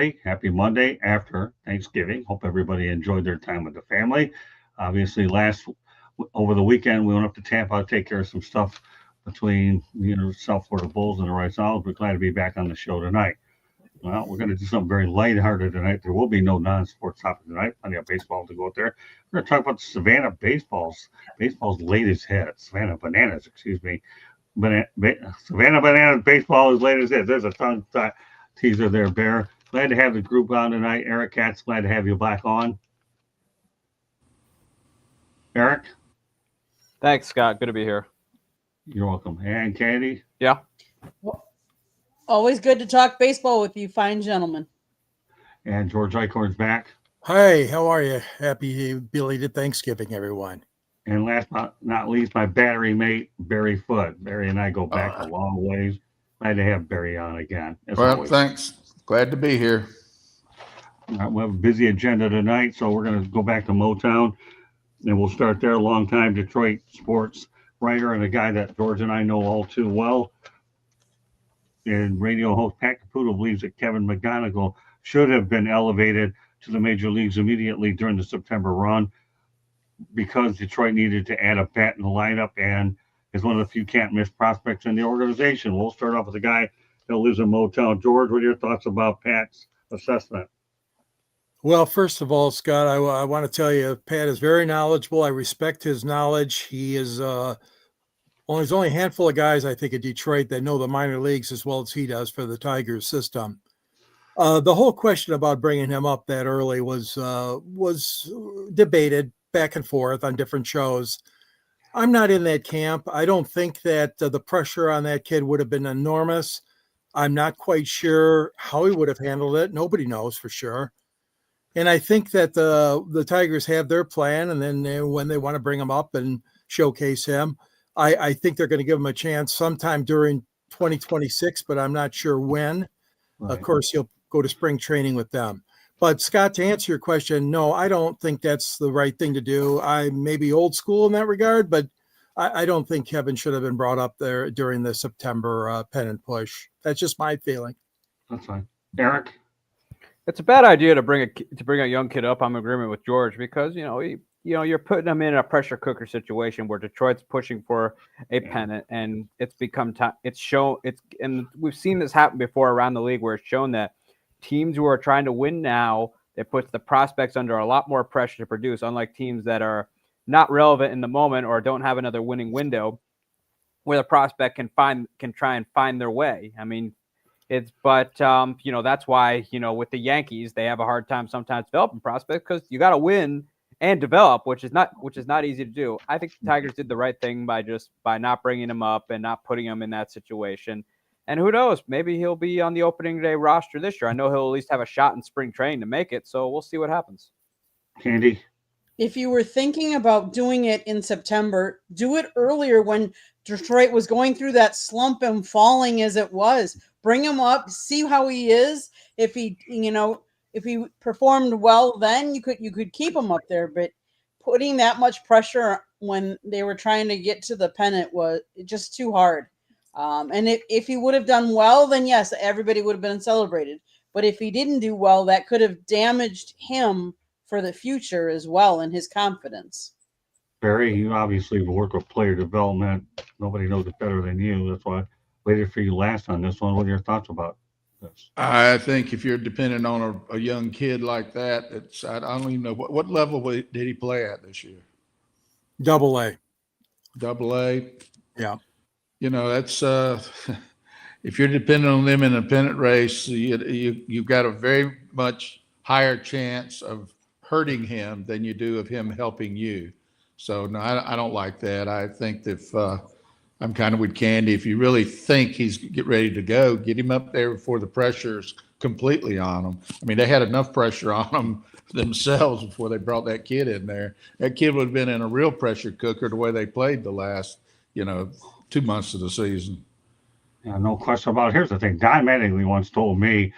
everybody. Happy Monday after Thanksgiving. Hope everybody enjoyed their time with the family. Obviously, over the weekend, we went up to Tampa to take care of some stuff between South Florida Bulls and the Rice Owls. We're glad to be back on the show tonight. Well, we're going to do something very lighthearted tonight. There will be no non-sports topic tonight. Plenty of baseball to go out there. We're going to talk about the Savannah baseball's latest hit. Savannah Bananas, excuse me. Savannah Bananas baseball is latest hit. There's a tongue teaser there, Bear. Glad to have the group on tonight. Eric Katz, glad to have you back on. Eric? Thanks, Scott. Good to be here. You're welcome. And Candy? Yeah. Well, always good to talk baseball with you fine gentlemen. And George Eichhorn's back. Hi, how are you? Happy belated Thanksgiving, everyone. And last but not least, my battery mate, Barry Foote. Barry and I go back a long ways. Glad to have Barry on again. Thanks. Glad to be here. We have a busy agenda tonight, so we're going to go back to Motown, and we'll start there. Longtime Detroit sports writer and a guy that George and I know all too well. And radio host Pat Caputo believes that Kevin McGonigal should have been elevated to the major leagues immediately during the September run because Detroit needed to add a bat in the lineup and is one of the few can't-miss prospects in the organization. We'll start off with a guy that lives in Motown. George, what are your thoughts about Pat's assessment? Well, first of all, Scott, I want to tell you, Pat is very knowledgeable. I respect his knowledge. He is there's only a handful of guys, I think, in Detroit that know the minor leagues as well as he does for the Tigers system. The whole question about bringing him up that early was debated back and forth on different shows. I'm not in that camp. I don't think that the pressure on that kid would have been enormous. I'm not quite sure how he would have handled it. Nobody knows for sure. And I think that the Tigers have their plan, and then when they want to bring him up and showcase him, I think they're going to give him a chance sometime during 2026, but I'm not sure when. Right. Of course, he'll go to spring training with them. But, Scott, to answer your question, no, I don't think that's the right thing to do. I may be old school in that regard, but I don't think Kevin should have been brought up there during the September pennant push. That's just my feeling. That's fine. Eric? It's a bad idea to bring a young kid up. I'm in agreement with George because, you're putting them in a pressure cooker situation where Detroit's pushing for a pennant, and it's become time. And we've seen this happen before around the league where it's shown that teams who are trying to win now, it puts the prospects under a lot more pressure to produce, unlike teams that are not relevant in the moment or don't have another winning window where the prospect can try and find their way. I mean, that's why, with the Yankees, they have a hard time sometimes developing prospects because you got to win and develop, which is not easy to do. I think the Tigers did the right thing by not bringing him up and not putting him in that situation. And who knows, maybe he'll be on the opening day roster this year. I know he'll at least have a shot in spring training to make it. So we'll see what happens. Candy? If you were thinking about doing it in September, do it earlier when Detroit was going through that slump and falling as it was. Bring him up, see how he is. If he performed well, then you could keep him up there. But putting that much pressure when they were trying to get to the pennant was just too hard. And if he would have done well, then yes, everybody would have been celebrated. But if he didn't do well, that could have damaged him for the future as well and his confidence. Barry, you obviously work with player development. Nobody knows it better than you. That's why I waited for you last on this one. What are your thoughts about this? I think if you're dependent on a young kid like that, I don't even know what level did he play at this year? Double-A. Double-A? Yeah. That's if you're dependent on them in a pennant race, you've got a very much higher chance of hurting him than you do of him helping you. So no, I don't like that. I think that I'm kind of with Candy. If you really think he's get ready to go, get him up there before the pressure's completely on him. I mean, they had enough pressure on them themselves before they brought that kid in there. That kid would have been in a real pressure cooker the way they played the last, 2 months of the season. Yeah, no question about it. Here's the thing. Don Mattingly once told me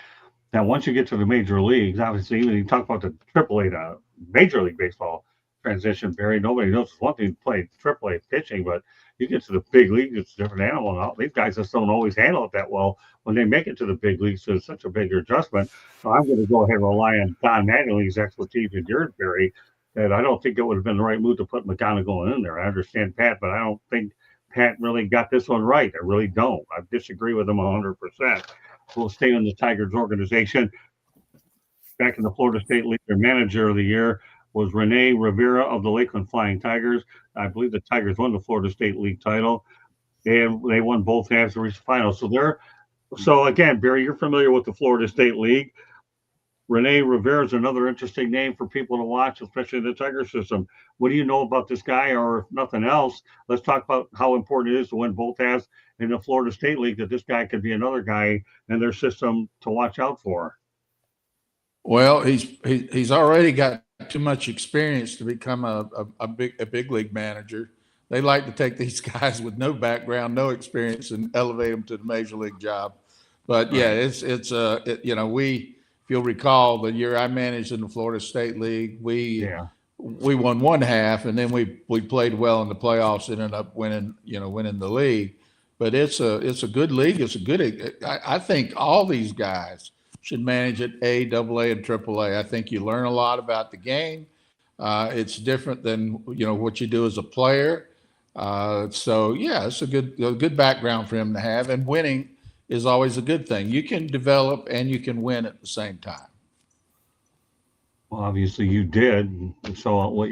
that once you get to the major leagues, obviously, when you talk about the AAA, Major League Baseball, transition, Barry. Nobody knows. It's one thing to play AAA pitching, but you get to the big league, it's a different animal now. These guys just don't always handle it that well when they make it to the big leagues. So it's such a bigger adjustment. So I'm going to go ahead and rely on Don Mattingly's expertise and yours, Barry. That I don't think it would have been the right move to put McGonigal in there. I understand Pat, but I don't think Pat really got this one right. I really don't. I disagree with him 100%. We'll stay in the Tigers organization. Back in the Florida State League, their manager of the year was Rene Rivera of the Lakeland Flying Tigers. I believe the Tigers won the Florida State League title, and they won both halves of the final. So again, Barry, you're familiar with the Florida State League. Rene Rivera is another interesting name for people to watch, especially in the Tiger system. What do you know about this guy, or if nothing else, let's talk about how important it is to win both halves in the Florida State League, that this guy could be another guy in their system to watch out for. Well, he's already got too much experience to become a big league manager. They like to take these guys with no background, no experience, and elevate them to the major league job. But yeah, if you'll recall, the year I managed in the Florida State League, we won one half, and then we played well in the playoffs, and ended up winning the league. But it's a good league. It's a good. I think all these guys should manage at A, AA, and AAA. I think you learn a lot about the game. It's different than what you do as a player. So yeah, it's a good background for him to have, and winning is always a good thing. You can develop and you can win at the same time. Well, obviously you did. So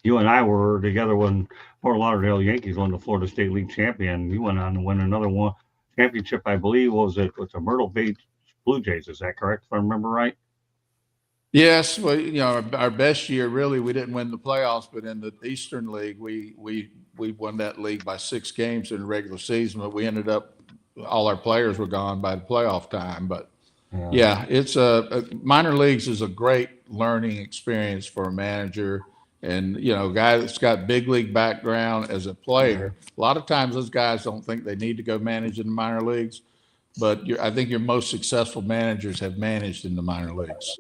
you and I were together when Fort Lauderdale Yankees won the Florida State League champion. You went on to win another one championship, I believe. What was it with the Myrtle Beach Blue Jays? Is that correct, if I remember right? Yes. Well, our best year, really, we didn't win the playoffs, but in the Eastern League, we won that league by 6 games in the regular season, but we ended up, all our players were gone by the playoff time. But yeah, it's minor leagues is a great learning experience for a manager, and a guy that's got big league background as a player. A lot of times those guys don't think they need to go manage in the minor leagues, but I think your most successful managers have managed in the minor leagues.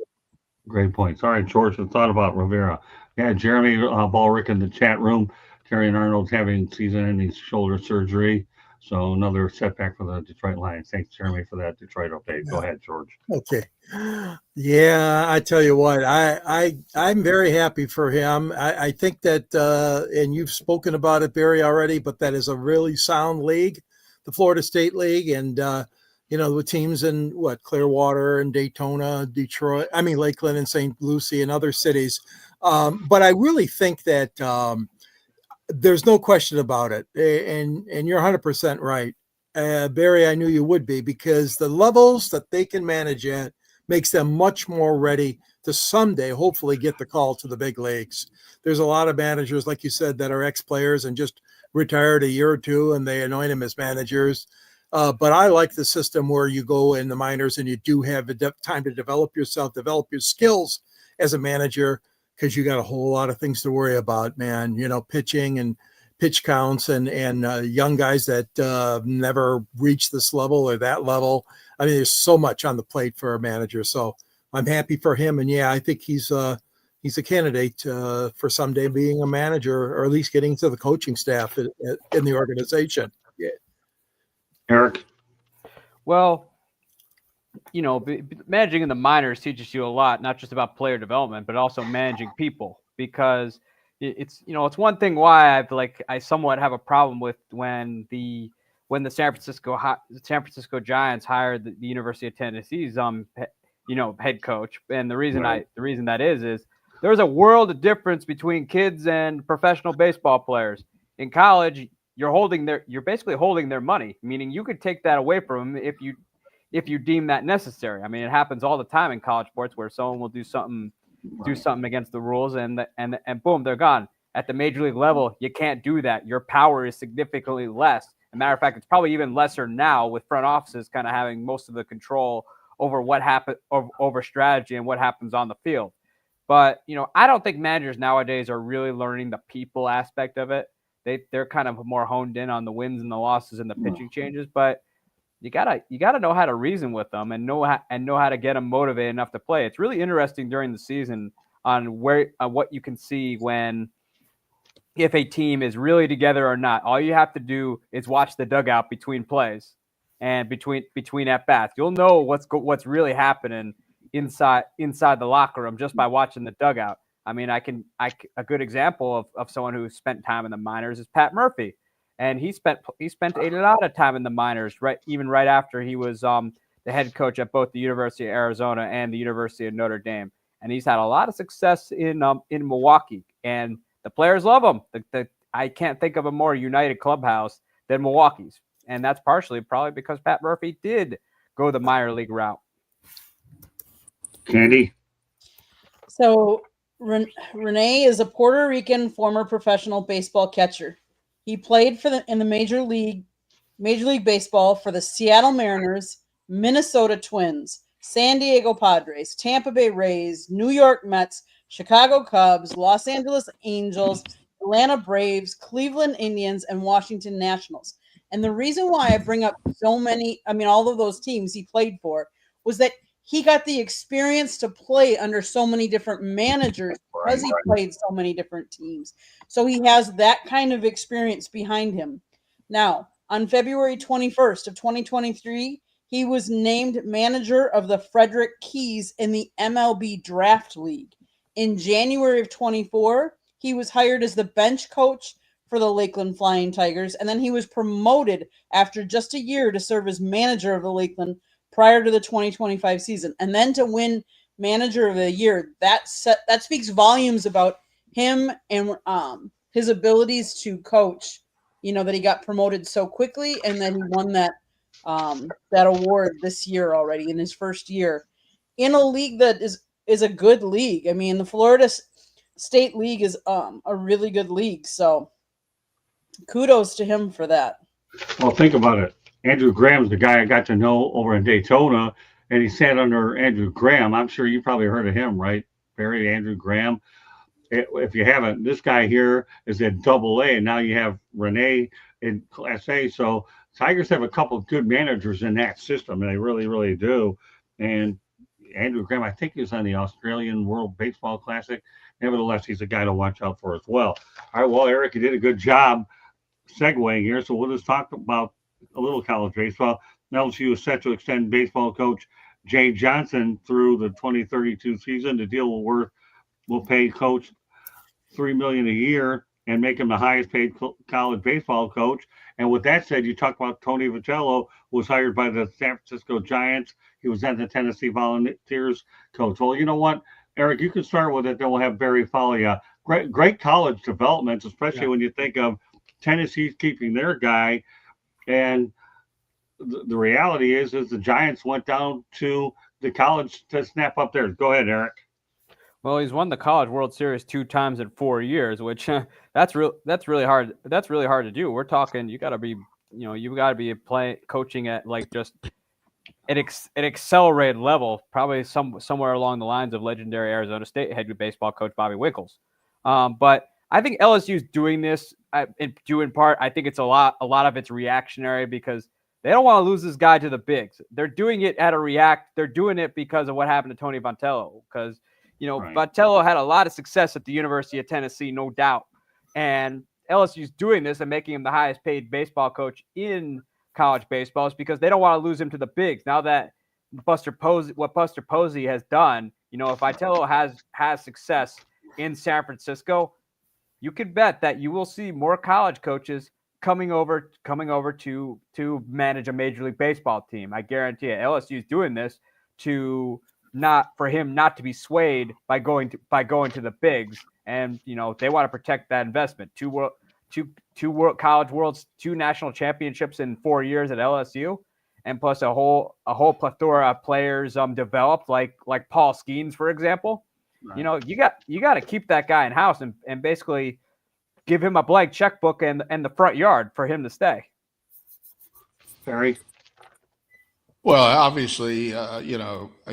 Great points. All right, George, the thought about Rivera. Yeah, Jeremy Ballrick in the chat room. Terry and Arnold's having season-ending shoulder surgery. So another setback for the Detroit Lions. Thanks, Jeremy, for that Detroit update. Go ahead, George. Okay. Yeah, I tell you what, I'm very happy for him. I think that, and you've spoken about it, Barry, already, but that is a really sound league, the Florida State League, and with teams in Clearwater and Daytona, Detroit, Lakeland and St. Lucie and other cities. But I really think that there's no question about it. And you're 100% right. Barry, I knew you would be, because the levels that they can manage at makes them much more ready to someday hopefully get the call to the big leagues. There's a lot of managers, like you said, that are ex-players and just retired a year or two and they anoint them as managers. But I like the system where you go in the minors and you do have time to develop yourself, develop your skills as a manager, because you got a whole lot of things to worry about, man. Pitching and pitch counts and young guys that never reach this level or that level. There's so much on the plate for a manager. So I'm happy for him. And yeah, I think he's a candidate for someday being a manager, or at least getting to the coaching staff in the organization. Yeah. Eric? Well, managing in the minors teaches you a lot, not just about player development, but also managing people, because it's one thing why I somewhat have a problem with when the San Francisco Giants hired the University of Tennessee's head coach, and the reason that is there's a world of difference between kids and professional baseball players. In college, you're basically holding their money, meaning you could take that away from them if you deem that necessary. It happens all the time in college sports where someone will do something against the rules and boom, they're gone. At the major league level, you can't do that. Your power is significantly less. As a matter of fact, it's probably even lesser now, with front offices kind of having most of the control over what happens, over strategy and what happens on the field. But, I don't think managers nowadays are really learning the people aspect of it. They're kind of more honed in on the wins and the losses and the pitching changes, but you gotta know how to reason with them and know how to get them motivated enough to play. It's really interesting during the season. on what you can see if a team is really together or not. All you have to do is watch the dugout between plays and between at bats. You'll know what's really happening inside the locker room just by watching the dugout. I mean, a good example of someone who spent time in the minors is Pat Murphy, and he spent a lot of time in the minors, even right after he was the head coach at both the University of Arizona and the University of Notre Dame, and he's had a lot of success in Milwaukee, and the players love him. I can't think of a more united clubhouse than Milwaukee's, and that's partially probably because Pat Murphy did go the minor league route. Candy. So Rene is a Puerto Rican former professional baseball catcher. He played in the Major League Baseball for the Seattle Mariners, Minnesota Twins, San Diego Padres, Tampa Bay Rays, New York Mets, Chicago Cubs, Los Angeles Angels, Atlanta Braves, Cleveland Indians, and Washington Nationals. And the reason why I bring up all of those teams he played for was that he got the experience to play under so many different managers because he played so many different teams. So he has that kind of experience behind him. Now, on February 21st of 2023, he was named manager of the Frederick Keys in the MLB Draft League. In January of 24, he was hired as the bench coach for the Lakeland Flying Tigers, and then he was promoted after just a year to serve as manager of the Lakeland prior to the 2025 season. And then to win manager of the year, that speaks volumes about him and his abilities to coach, that he got promoted so quickly and then he won that award this year already in his first year in a league that is a good league. I mean, the Florida State League is a really good league. So kudos to him for that. Well, think about it. Andrew Graham's the guy I got to know over in Daytona, and he sat under Andrew Graham. I'm sure you probably heard of him, right, Barry? Andrew Graham. If you haven't, this guy here is at Double-A, and now you have Rene in Class A. So Tigers have a couple of good managers in that system, and they really, really do. And Andrew Graham, I think he was on the Australian World Baseball Classic. Nevertheless, he's a guy to watch out for as well. All right, well, Eric, you did a good job segueing here, so we'll just talk about a little college baseball. LSU is set to extend baseball coach Jay Johnson through the 2032 season. The deal will pay coach $3 million a year and make him the highest paid college baseball coach. And with that said, you talk about Tony Vitello, who was hired by the San Francisco Giants. He was at the Tennessee Volunteers coach. Well, you know what, Eric, you can start with it. Then we'll have Barry Follia. Great college developments, especially when you think of Tennessee's keeping their guy. And the reality is the Giants went down to the college to snap up theirs. Go ahead, Eric. Well, he's won the College World Series 2 times in 4 years, which that's really hard. That's really hard to do. We're talking you got to be coaching at like just an accelerated level, probably somewhere along the lines of legendary Arizona State head baseball coach Bobby Winkles. But I think LSU is doing this in part. I think it's a lot of it's reactionary because they don't want to lose this guy to the bigs. They're doing it They're doing it because of what happened to Tony Vitello. Because Vitello had a lot of success at the University of Tennessee, no doubt, and LSU's doing this and making him the highest paid baseball coach in college baseball is because they don't want to lose him to the bigs. Now that Buster Posey has done, if Vitello has success in San Francisco, you can bet that you will see more college coaches coming over to manage a Major League Baseball team. I guarantee you, LSU is doing this for him not to be swayed by going to the bigs, and they want to protect that investment. Two World College Worlds, 2 national championships in 4 years at LSU, and plus a whole plethora of players developed like Paul Skeens, for example. Right. You got to keep that guy in house and basically give him a blank checkbook and the front yard for him to stay. Barry. Well, obviously,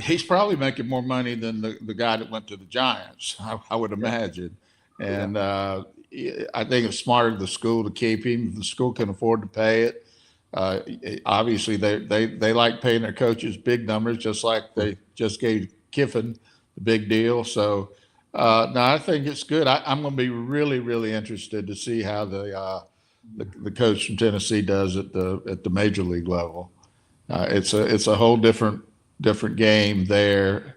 he's probably making more money than the guy that went to the Giants, I would imagine. And I think it's smart of the school to keep him. The school can afford to pay it. Obviously, they like paying their coaches big numbers, just like they just gave Kiffin the big deal. So No, I think it's good. I'm going to be really, really interested to see how the coach from Tennessee does at the major league level. It's a whole different game there,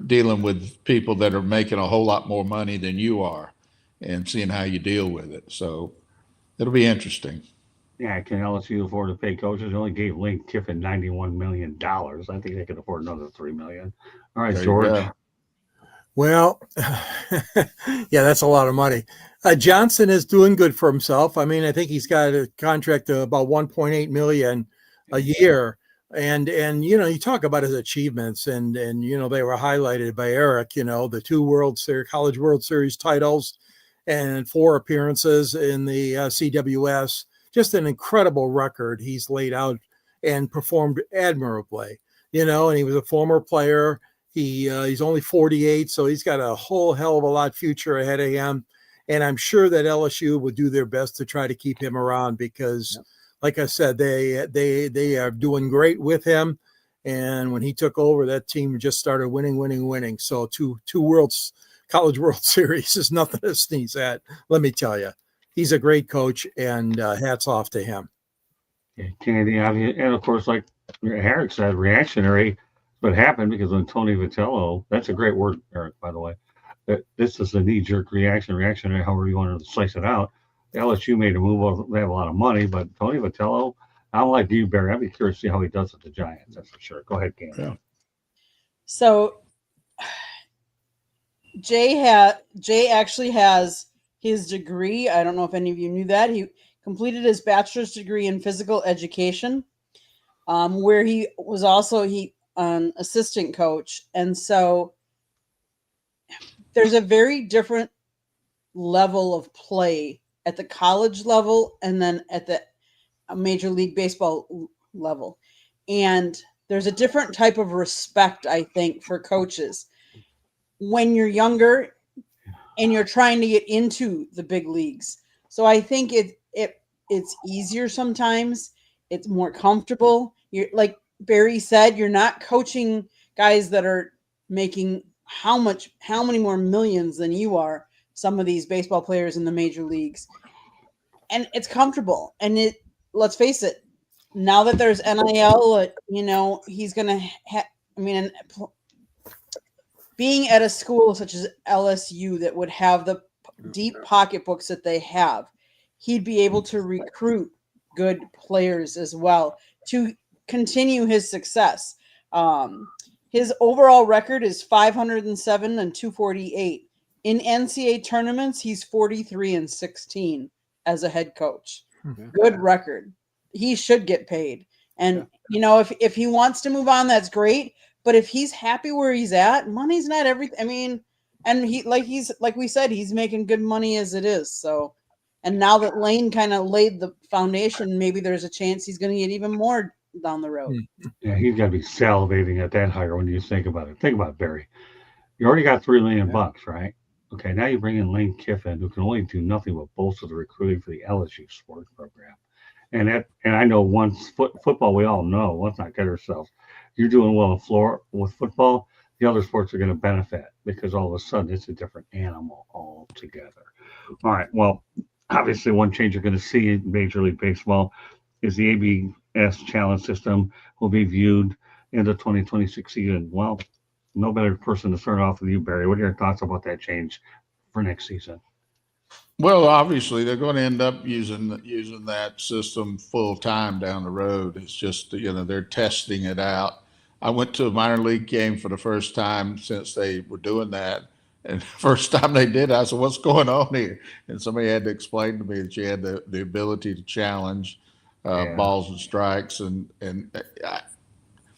dealing with people that are making a whole lot more money than you are, and seeing how you deal with it. So it'll be interesting. Yeah, can LSU afford to pay coaches? They only gave Lane Kiffin $91 million. I think they could afford another $3 million. All right, There you George. go. Well, yeah, that's a lot of money. Johnson is doing good for himself. I mean, I think he's got a contract of about 1.8 million a year. And you talk about his achievements, and they were highlighted by Eric, the 2 College World Series titles and 4 appearances in the CWS. Just an incredible record he's laid out and performed admirably, and he was a former player. He's only 48, so he's got a whole hell of a lot future ahead of him. And I'm sure that LSU would do their best to try to keep him around because, like I said, they are doing great with him. And when he took over, that team just started winning. So two College World Series is nothing to sneeze at. Let me tell you, he's a great coach, and hats off to him. Yeah, Kennedy, and of course, like Eric said, reactionary. What happened because when Tony Vitello, that's a great word, Eric, by the way. This is a knee-jerk reactionary, however you want to slice it out. LSU made a move. They have a lot of money, but Tony Vitello, I'm like you, Barry. I'd be curious to see how he does with the Giants. That's for sure. Go ahead, Cam. Yeah. So Jay actually has his degree. I don't know if any of you knew that. He completed his bachelor's degree in physical education, where he was also an assistant coach. And so there's a very different level of play at the college level and then at the Major League Baseball level. And there's a different type of respect, I think, for coaches when you're younger and you're trying to get into the big leagues. So I think it's easier sometimes. It's more comfortable. You're like Barry said, you're not coaching guys that are making how many more millions than you are, some of these baseball players in the major leagues. And it's comfortable. And let's face it, now that there's NIL, he's going to being at a school such as LSU that would have the deep pocketbooks that they have, he'd be able to recruit good players as well to continue his success. His overall record is 507 and 248. In NCAA tournaments, he's 43 and 16 as a head coach. Good record. He should get paid. And, if he wants to move on, that's great. But if he's happy where he's at, money's not everything. I mean, and like we said, he's making good money as it is. So, and now that Lane kind of laid the foundation, maybe there's a chance he's going to get even more down the road. Yeah, he's got to be salivating at that hire when you think about it. Think about it, Barry. You already got $3 million, right? Okay, now you bring in Lane Kiffin, who can only do nothing but bolster the recruiting for the LSU sports program. And I know once football, we all know, let's not get ourselves. You're doing well with football, the other sports are going to benefit because all of a sudden it's a different animal altogether. All right, well, obviously one change you're going to see in Major League Baseball is the ABS challenge system will be viewed in the 2026 season. Well, no better person to start off with you, Barry. What are your thoughts about that change for next season? Well, obviously they're going to end up using that system full time down the road. It's just, they're testing it out. I went to a minor league game for the first time since they were doing that. And the first time they did, I said, "What's going on here?" And somebody had to explain to me that you had the ability to challenge balls and strikes. And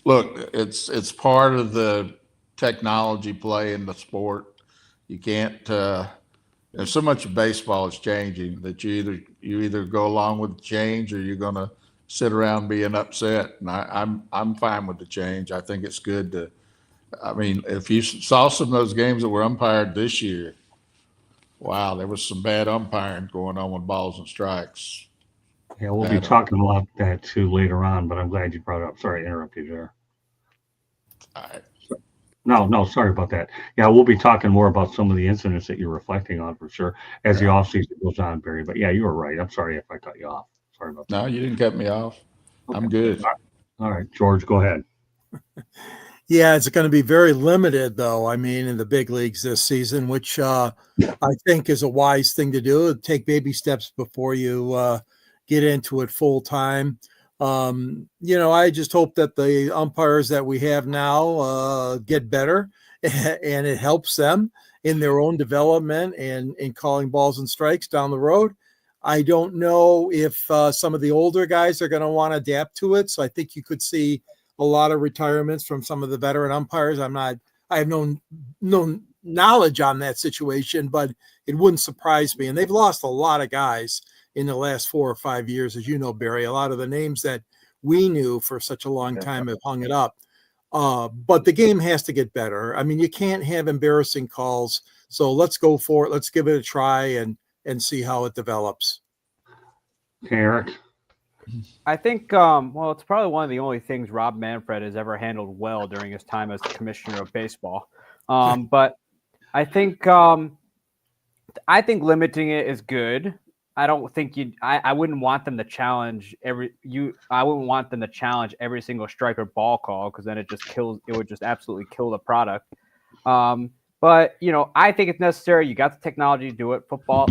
look, it's part of the technology play in the sport. You can't. There's so much of baseball is changing that you either go along with the change or you're going to sit around being upset. And I'm fine with the change. I think it's good to. I mean, if you saw some of those games that were umpired this year, wow, there was some bad umpiring going on with balls and strikes. Yeah, we'll be talking about that too later on, but I'm glad you brought it up. Sorry to interrupt you there. All right. No, sorry about that. Yeah, we'll be talking more about some of the incidents that you're reflecting on for sure as the Yeah. offseason goes on, Barry. But yeah, you were right. I'm sorry if I cut you off. Sorry about No, that. you didn't cut me off. Okay. I'm good. All right, George, go ahead. Yeah, it's going to be very limited, though. I mean, in the big leagues this season, which I think is a wise thing to do. Take baby steps before you get into it full time. I just hope that the umpires that we have now get better, and it helps them in their own development and in calling balls and strikes down the road. I don't know if some of the older guys are going to want to adapt to it. So I think you could see a lot of retirements from some of the veteran umpires. I have no knowledge on that situation, but it wouldn't surprise me. And they've lost a lot of guys in the last 4 or 5 years, as you know, Barry. A lot of the names that we knew for such a long time have hung it up. But the game has to get better. I mean, you can't have embarrassing calls. So let's go for it. Let's give it a try and see how it develops. Okay, Eric. I think, well, it's probably one of the only things Rob Manfred has ever handled well during his time as the commissioner of baseball. But I think limiting it is good. I don't think I wouldn't want them to challenge I wouldn't want them to challenge every single strike or ball call, because then it would just absolutely kill the product. But I think it's necessary. You got the technology to do it. Football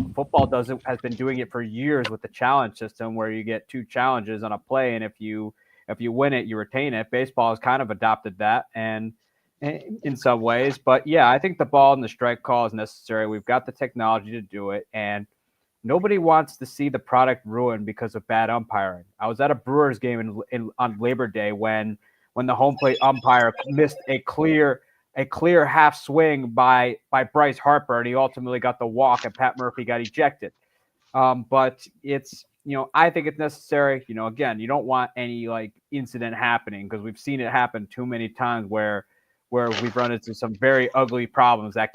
has been doing it for years with the challenge system, where you get 2 challenges on a play, and if you win it, you retain it. Baseball has kind of adopted that, and in some ways. But yeah, I think the ball and the strike call is necessary. We've got the technology to do it, and nobody wants to see the product ruined because of bad umpiring. I was at a Brewers game on Labor Day when the home plate umpire missed a clear half swing by Bryce Harper, and he ultimately got the walk, and Pat Murphy got ejected. But it's, I think it's necessary. Again, you don't want any incident happening, because we've seen it happen too many times where we've run into some very ugly problems that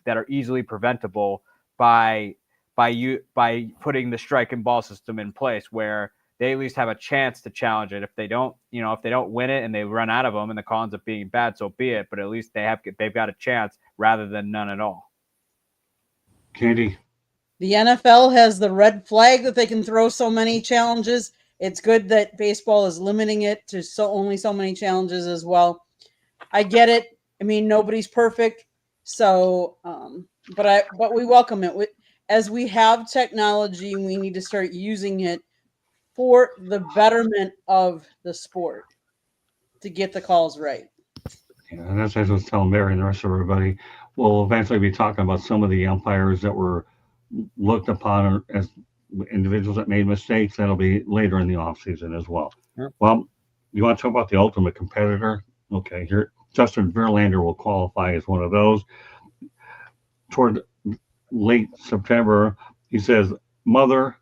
are easily preventable by putting the strike and ball system in place, where they at least have a chance to challenge it. If they don't win it and they run out of them and the call ends up being bad, so be it. But at least they've got a chance rather than none at all. Candy. The NFL has the red flag that they can throw so many challenges. It's good that baseball is limiting it to only so many challenges as well. I get it. I mean, nobody's perfect. So, but we welcome it. As we have technology, we need to start using it for the betterment of the sport to get the calls right. Yeah, and that's as I was telling Mary and the rest of everybody. We'll eventually be talking about some of the umpires that were looked upon as individuals that made mistakes. That'll be later in the offseason as well. Yep. Well, you want to talk about the ultimate competitor? Okay, here Justin Verlander will qualify as one of those. Toward late September, he says mother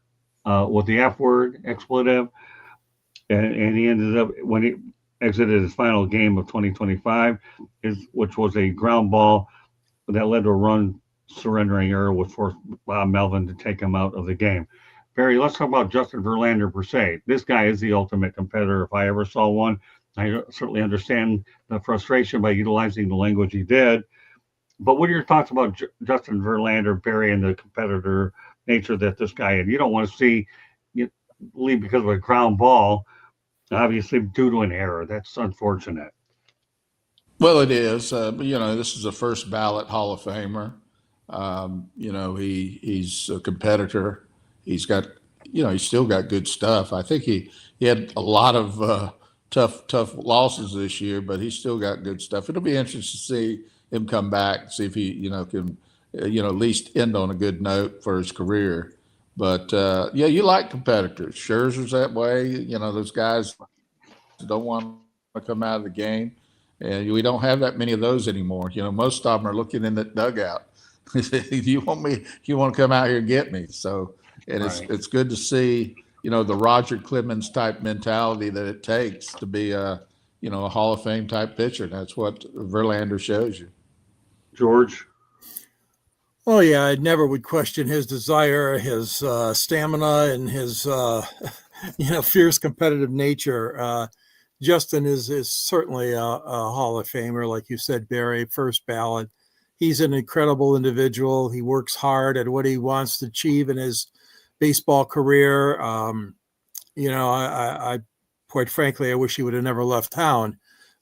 with the F word expletive, and he ended up, when he exited his final game of 2025, which was a ground ball that led to a run surrendering error, which forced Bob Melvin to take him out of the game. Barry, let's talk about Justin Verlander per se. This guy is the ultimate competitor if I ever saw one. I certainly understand the frustration by utilizing the language he did. But what are your thoughts about Justin Verlander, Barry, and the competitor nature that this guy had? You don't want to see you leave because of a ground ball, obviously due to an error. That's unfortunate. Well, it is. This is a first ballot Hall of Famer. He's a competitor. He's got, he's still got good stuff. I think he had a lot of tough losses this year, but he's still got good stuff. It'll be interesting to see him come back, see if he, can, at least end on a good note for his career. But you like competitors. Scherzer's that way. Those guys don't want to come out of the game, and we don't have that many of those anymore. Most of them are looking in the dugout. You want to come out here and get me. So, and Right. it's good to see, the Roger Clemens type mentality that it takes to be a Hall of Fame type pitcher. That's what Verlander shows you. George? Oh, yeah, I never would question his desire, his stamina, and his, fierce competitive nature. Justin is certainly a Hall of Famer, like you said, Barry, first ballot. He's an incredible individual. He works hard at what he wants to achieve in his baseball career. I quite frankly, I wish he would have never left town,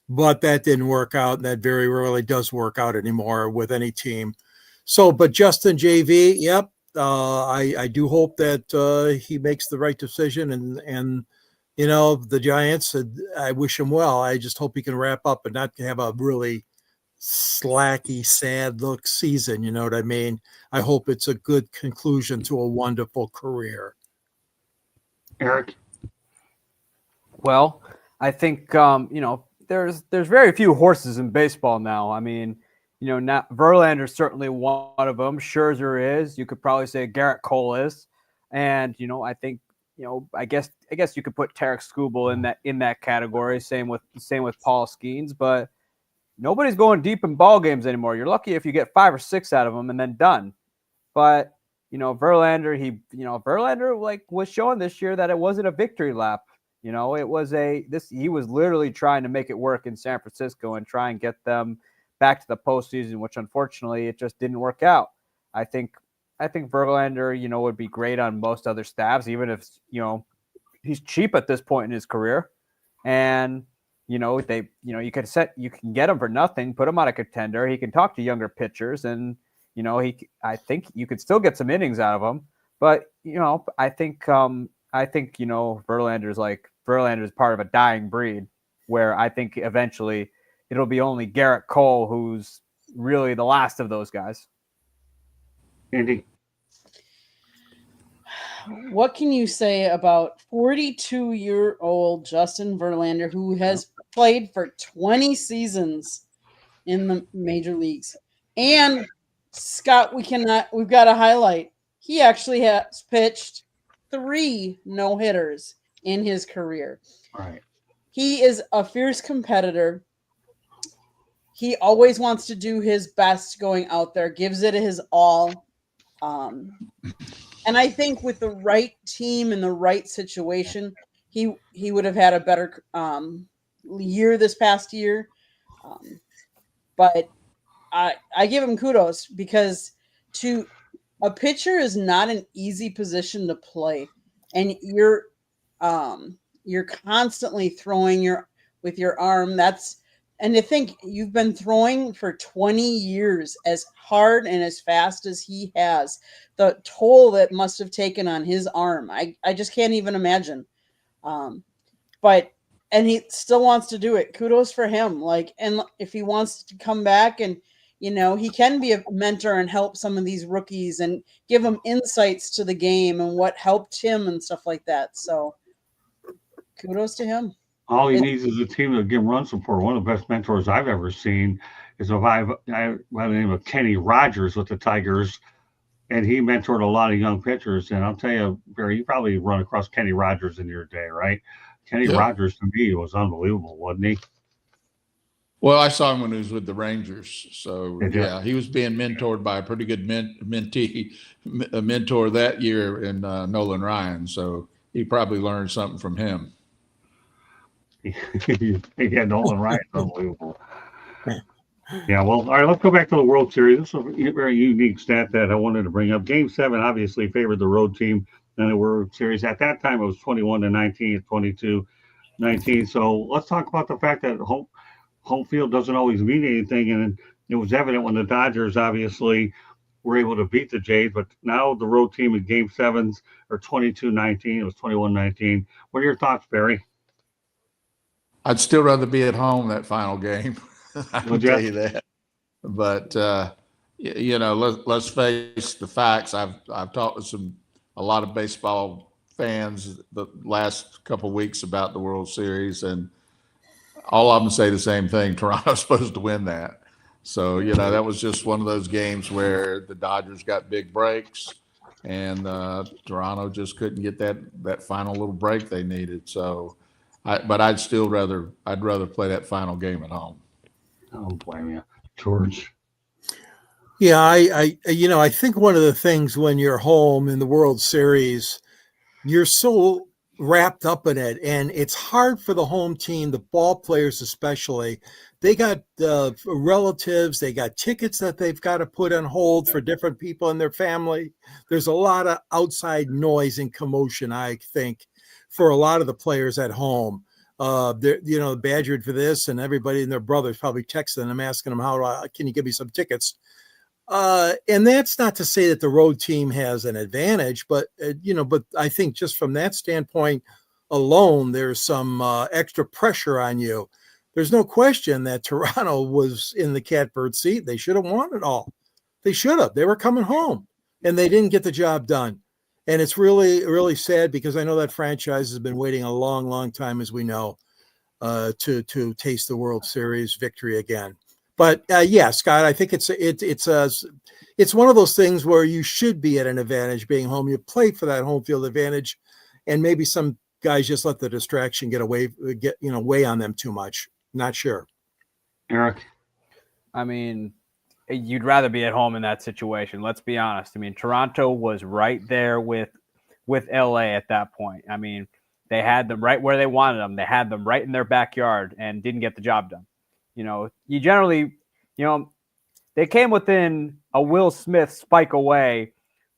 but that didn't work out. And that very rarely does work out anymore with any team. So, but Justin JV, yep. I do hope that he makes the right decision and the Giants, I wish him well. I just hope he can wrap up and not have a really slacky, sad look season. You know what I mean? I hope it's a good conclusion to a wonderful career. Eric? Well, I think there's very few horses in baseball now. I mean, not Verlander's certainly one of them. Scherzer is. You could probably say Garrett Cole is, and I think I guess you could put Tarek Skubal in that category. Same with Paul Skeens, but nobody's going deep in ball games anymore. You're lucky if you get 5 or 6 out of them and then done. But Verlander, Verlander was showing this year that it wasn't a victory lap. It was he was literally trying to make it work in San Francisco and try and get them back to the postseason, which unfortunately it just didn't work out. I think Verlander, would be great on most other staffs, even if, he's cheap at this point in his career. And, you can get him for nothing, put him on a contender. He can talk to younger pitchers and, I think you could still get some innings out of him. But, I think Verlander's part of a dying breed where I think eventually it'll be only Garrett Cole who's really the last of those guys. Andy? What can you say about 42-year-old Justin Verlander, who has played for 20 seasons in the major leagues? And Scott, we've got to highlight, he actually has pitched 3 no-hitters in his career. Right. He is a fierce competitor. He always wants to do his best going out there, gives it his all. And I think with the right team and the right situation, he would have had a better year this past year. But I give him kudos because a pitcher is not an easy position to play, and you're constantly throwing with your arm. And to think you've been throwing for 20 years as hard and as fast as he has, the toll that must have taken on his arm, I just can't even imagine. And he still wants to do it. Kudos for him. And if he wants to come back and, he can be a mentor and help some of these rookies and give them insights to the game and what helped him and stuff like that. So kudos to him. All he needs is a team to give him run support. One of the best mentors I've ever seen is a guy by the name of Kenny Rogers with the Tigers, and he mentored a lot of young pitchers. And I'll tell you, Barry, you probably run across Kenny Rogers in your day, right? Kenny Rogers to me was unbelievable, wasn't he? Well, I saw him when he was with the Rangers. So, yeah, he was being mentored by a pretty good mentor that year in Nolan Ryan. So he probably learned something from him. Yeah, Nolan Ryan's unbelievable. Yeah, well, all right, let's go back to the World Series. This is a very unique stat that I wanted to bring up. Game 7 obviously favored the road team in the World Series. At that time, it was 21-19, 22-19. So let's talk about the fact that home field doesn't always mean anything, and it was evident when the Dodgers obviously were able to beat the Jays, but now the road team in Game 7s are 22-19. It was 21-19. What are your thoughts, Barry? I'd still rather be at home that final game. I can tell you that. But let's face the facts. I've talked with a lot of baseball fans the last couple of weeks about the World Series, and all of them say the same thing. Toronto's supposed to win that. So that was just one of those games where the Dodgers got big breaks, and Toronto just couldn't get that final little break they needed. So. But I'd rather play that final game at home. I don't blame you, George. Yeah, I think one of the things when you're home in the World Series, you're so wrapped up in it, and it's hard for the home team, the ball players especially. They got relatives, they got tickets that they've got to put on hold for different people in their family. There's a lot of outside noise and commotion, I think, for a lot of the players at home. They're, badgered for this, and everybody and their brothers probably texting them, asking them, can you give me some tickets? And that's not to say that the road team has an advantage, but but I think just from that standpoint alone, there's some extra pressure on you. There's no question that Toronto was in the catbird seat. They should have won it all. They should have. They were coming home, and they didn't get the job done. And it's really, really sad because I know that franchise has been waiting a long, long time, as we know, to taste the World Series victory again. But yeah, Scott, I think it's one of those things where you should be at an advantage being home. You play for that home field advantage, and maybe some guys just let the distraction weigh on them too much. Not sure. Eric? I mean, you'd rather be at home in that situation. Let's be honest. I mean, Toronto was right there with LA at that point. I mean, they had them right where they wanted them. They had them right in their backyard and didn't get the job done. You generally, they came within a Will Smith spike away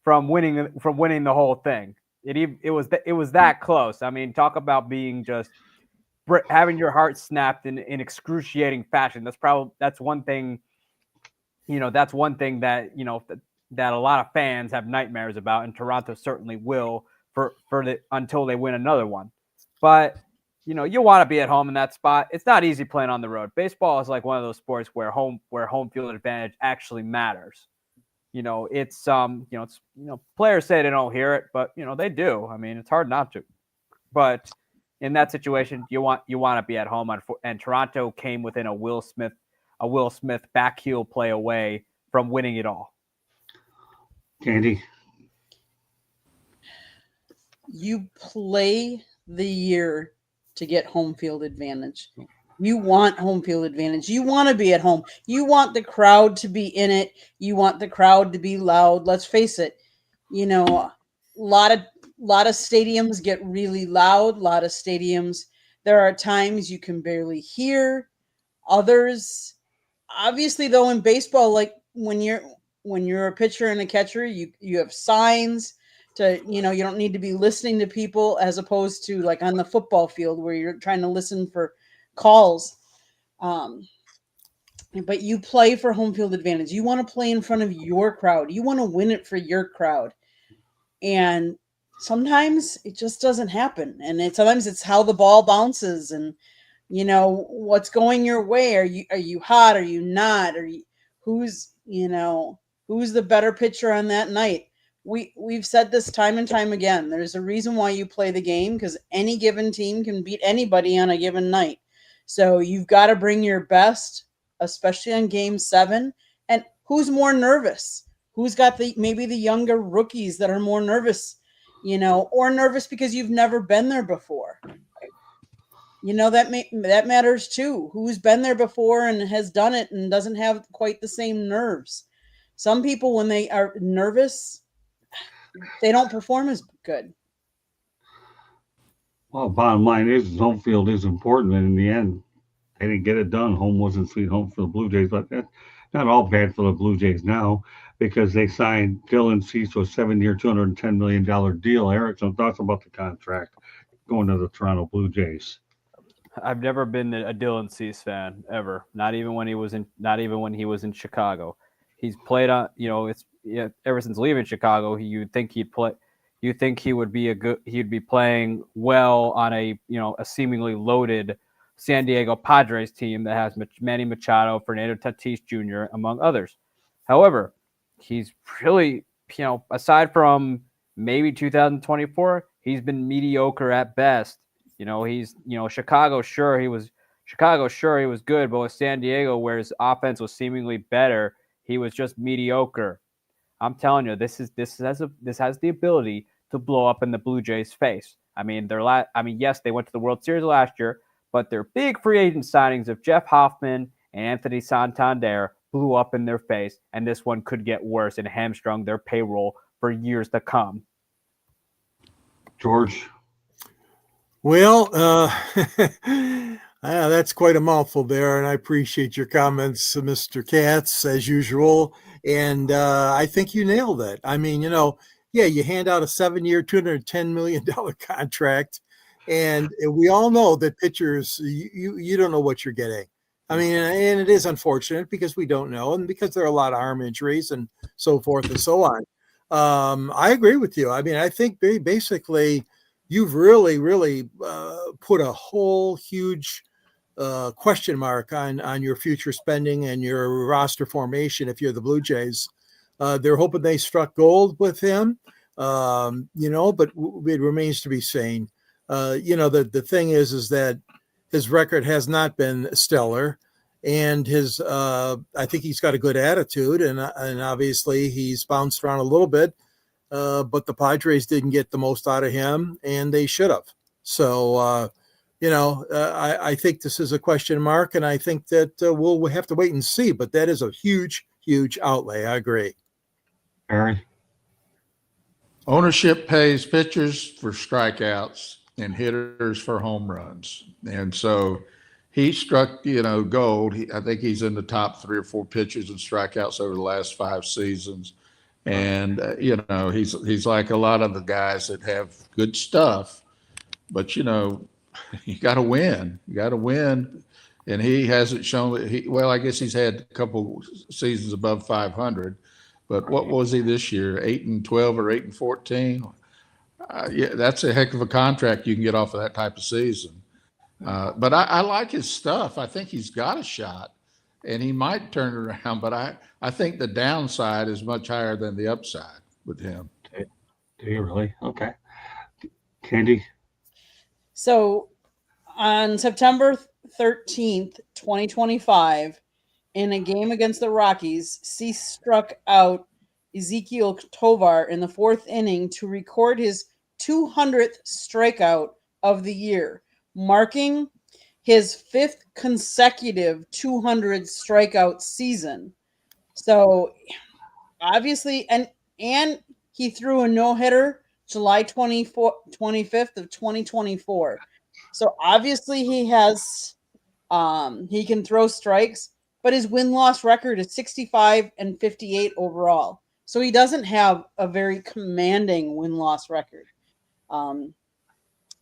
from winning the whole thing. It was that close. I mean, talk about being just having your heart snapped in excruciating fashion. That's one thing. That's one thing that that a lot of fans have nightmares about, and Toronto certainly will until they win another one. But you want to be at home in that spot. It's not easy playing on the road. Baseball is like one of those sports where home field advantage actually matters. Players say they don't hear it, but they do. I mean, it's hard not to. But in that situation, you want to be at home, and Toronto came within a Will Smith back heel play away from winning it all. Candy? You play the year to get home field advantage. You want home field advantage. You want to be at home. You want the crowd to be in it. You want the crowd to be loud. Let's face it. A lot of stadiums get really loud. A lot of stadiums, there are times you can barely hear. Others, obviously, though, in baseball, like when you're a pitcher and a catcher, you have signs to, you don't need to be listening to people, as opposed to like on the football field where you're trying to listen for calls. But you play for home field advantage. You want to play in front of your crowd. You want to win it for your crowd. And sometimes it just doesn't happen. And sometimes it's how the ball bounces and, what's going your way. Are you hot? Are you not? Who's the better pitcher on that night? We've said this time and time again. There's a reason why you play the game, because any given team can beat anybody on a given night. So you've got to bring your best, especially on Game 7. And who's more nervous? Who's got maybe the younger rookies that are more nervous, or nervous because you've never been there before. That matters too. Who's been there before and has done it and doesn't have quite the same nerves. Some people, when they are nervous, they don't perform as good. Well, bottom line is home field is important, and in the end, they didn't get it done. Home wasn't sweet home for the Blue Jays, but that's not all bad for the Blue Jays now, because they signed Dylan Cease to a 7-year, $210 million deal. Eric, some thoughts about the contract going to the Toronto Blue Jays? I've never been a Dylan Cease fan ever. Not even when he was in Chicago. He's played on, ever since leaving Chicago. You'd think he'd play. You think he would be he'd be playing well on a seemingly loaded San Diego Padres team that has Manny Machado, Fernando Tatis Jr., among others. However, he's really, aside from maybe 2024, he's been mediocre at best. Chicago, sure he was good, but with San Diego, where his offense was seemingly better, he was just mediocre. I'm telling you, this has the ability to blow up in the Blue Jays' face. I mean, yes, they went to the World Series last year, but their big free agent signings of Jeff Hoffman and Anthony Santander blew up in their face, and this one could get worse and hamstrung their payroll for years to come. George? Well, that's quite a mouthful there, and I appreciate your comments, Mr. Katz, as usual. And I think you nailed it. I mean, yeah, you hand out a 7-year, $210 million contract, and we all know that pitchers, you don't know what you're getting. I mean, and it is unfortunate because we don't know, and because there are a lot of arm injuries and so forth and so on. I agree with you. I mean, I think basically you've really put a whole huge question mark on your future spending and your roster formation if you're the Blue Jays. They're hoping they struck gold with him, but it remains to be seen. The thing is that his record has not been stellar, and I think he's got a good attitude, and obviously he's bounced around a little bit. But the Padres didn't get the most out of him, and they should have. So, I think this is a question mark, and I think that we'll have to wait and see. But that is a huge, huge outlay. I agree. Barry? Ownership pays pitchers for strikeouts and hitters for home runs. And so he struck, gold. I think he's in the top 3 or 4 pitchers in strikeouts over the last 5 seasons. And, he's like a lot of the guys that have good stuff, but, you got to win. You got to win. And he hasn't shown that I guess he's had a couple seasons above 500. But what was he this year? 8-12 or 8-14? Yeah, that's a heck of a contract you can get off of that type of season. But I like his stuff. I think he's got a shot, and he might turn it around. But I think the downside is much higher than the upside with him. Do you really? Okay. Candy? So on September 13th, 2025, in a game against the Rockies, Cease struck out Ezekiel Tovar in the 4th inning to record his 200th strikeout of the year, marking his 5th consecutive 200 strikeout season. So obviously, and he threw a no-hitter July 25th of 2024. So obviously he has he can throw strikes, but his win-loss record is 65-58 overall. So he doesn't have a very commanding win-loss record.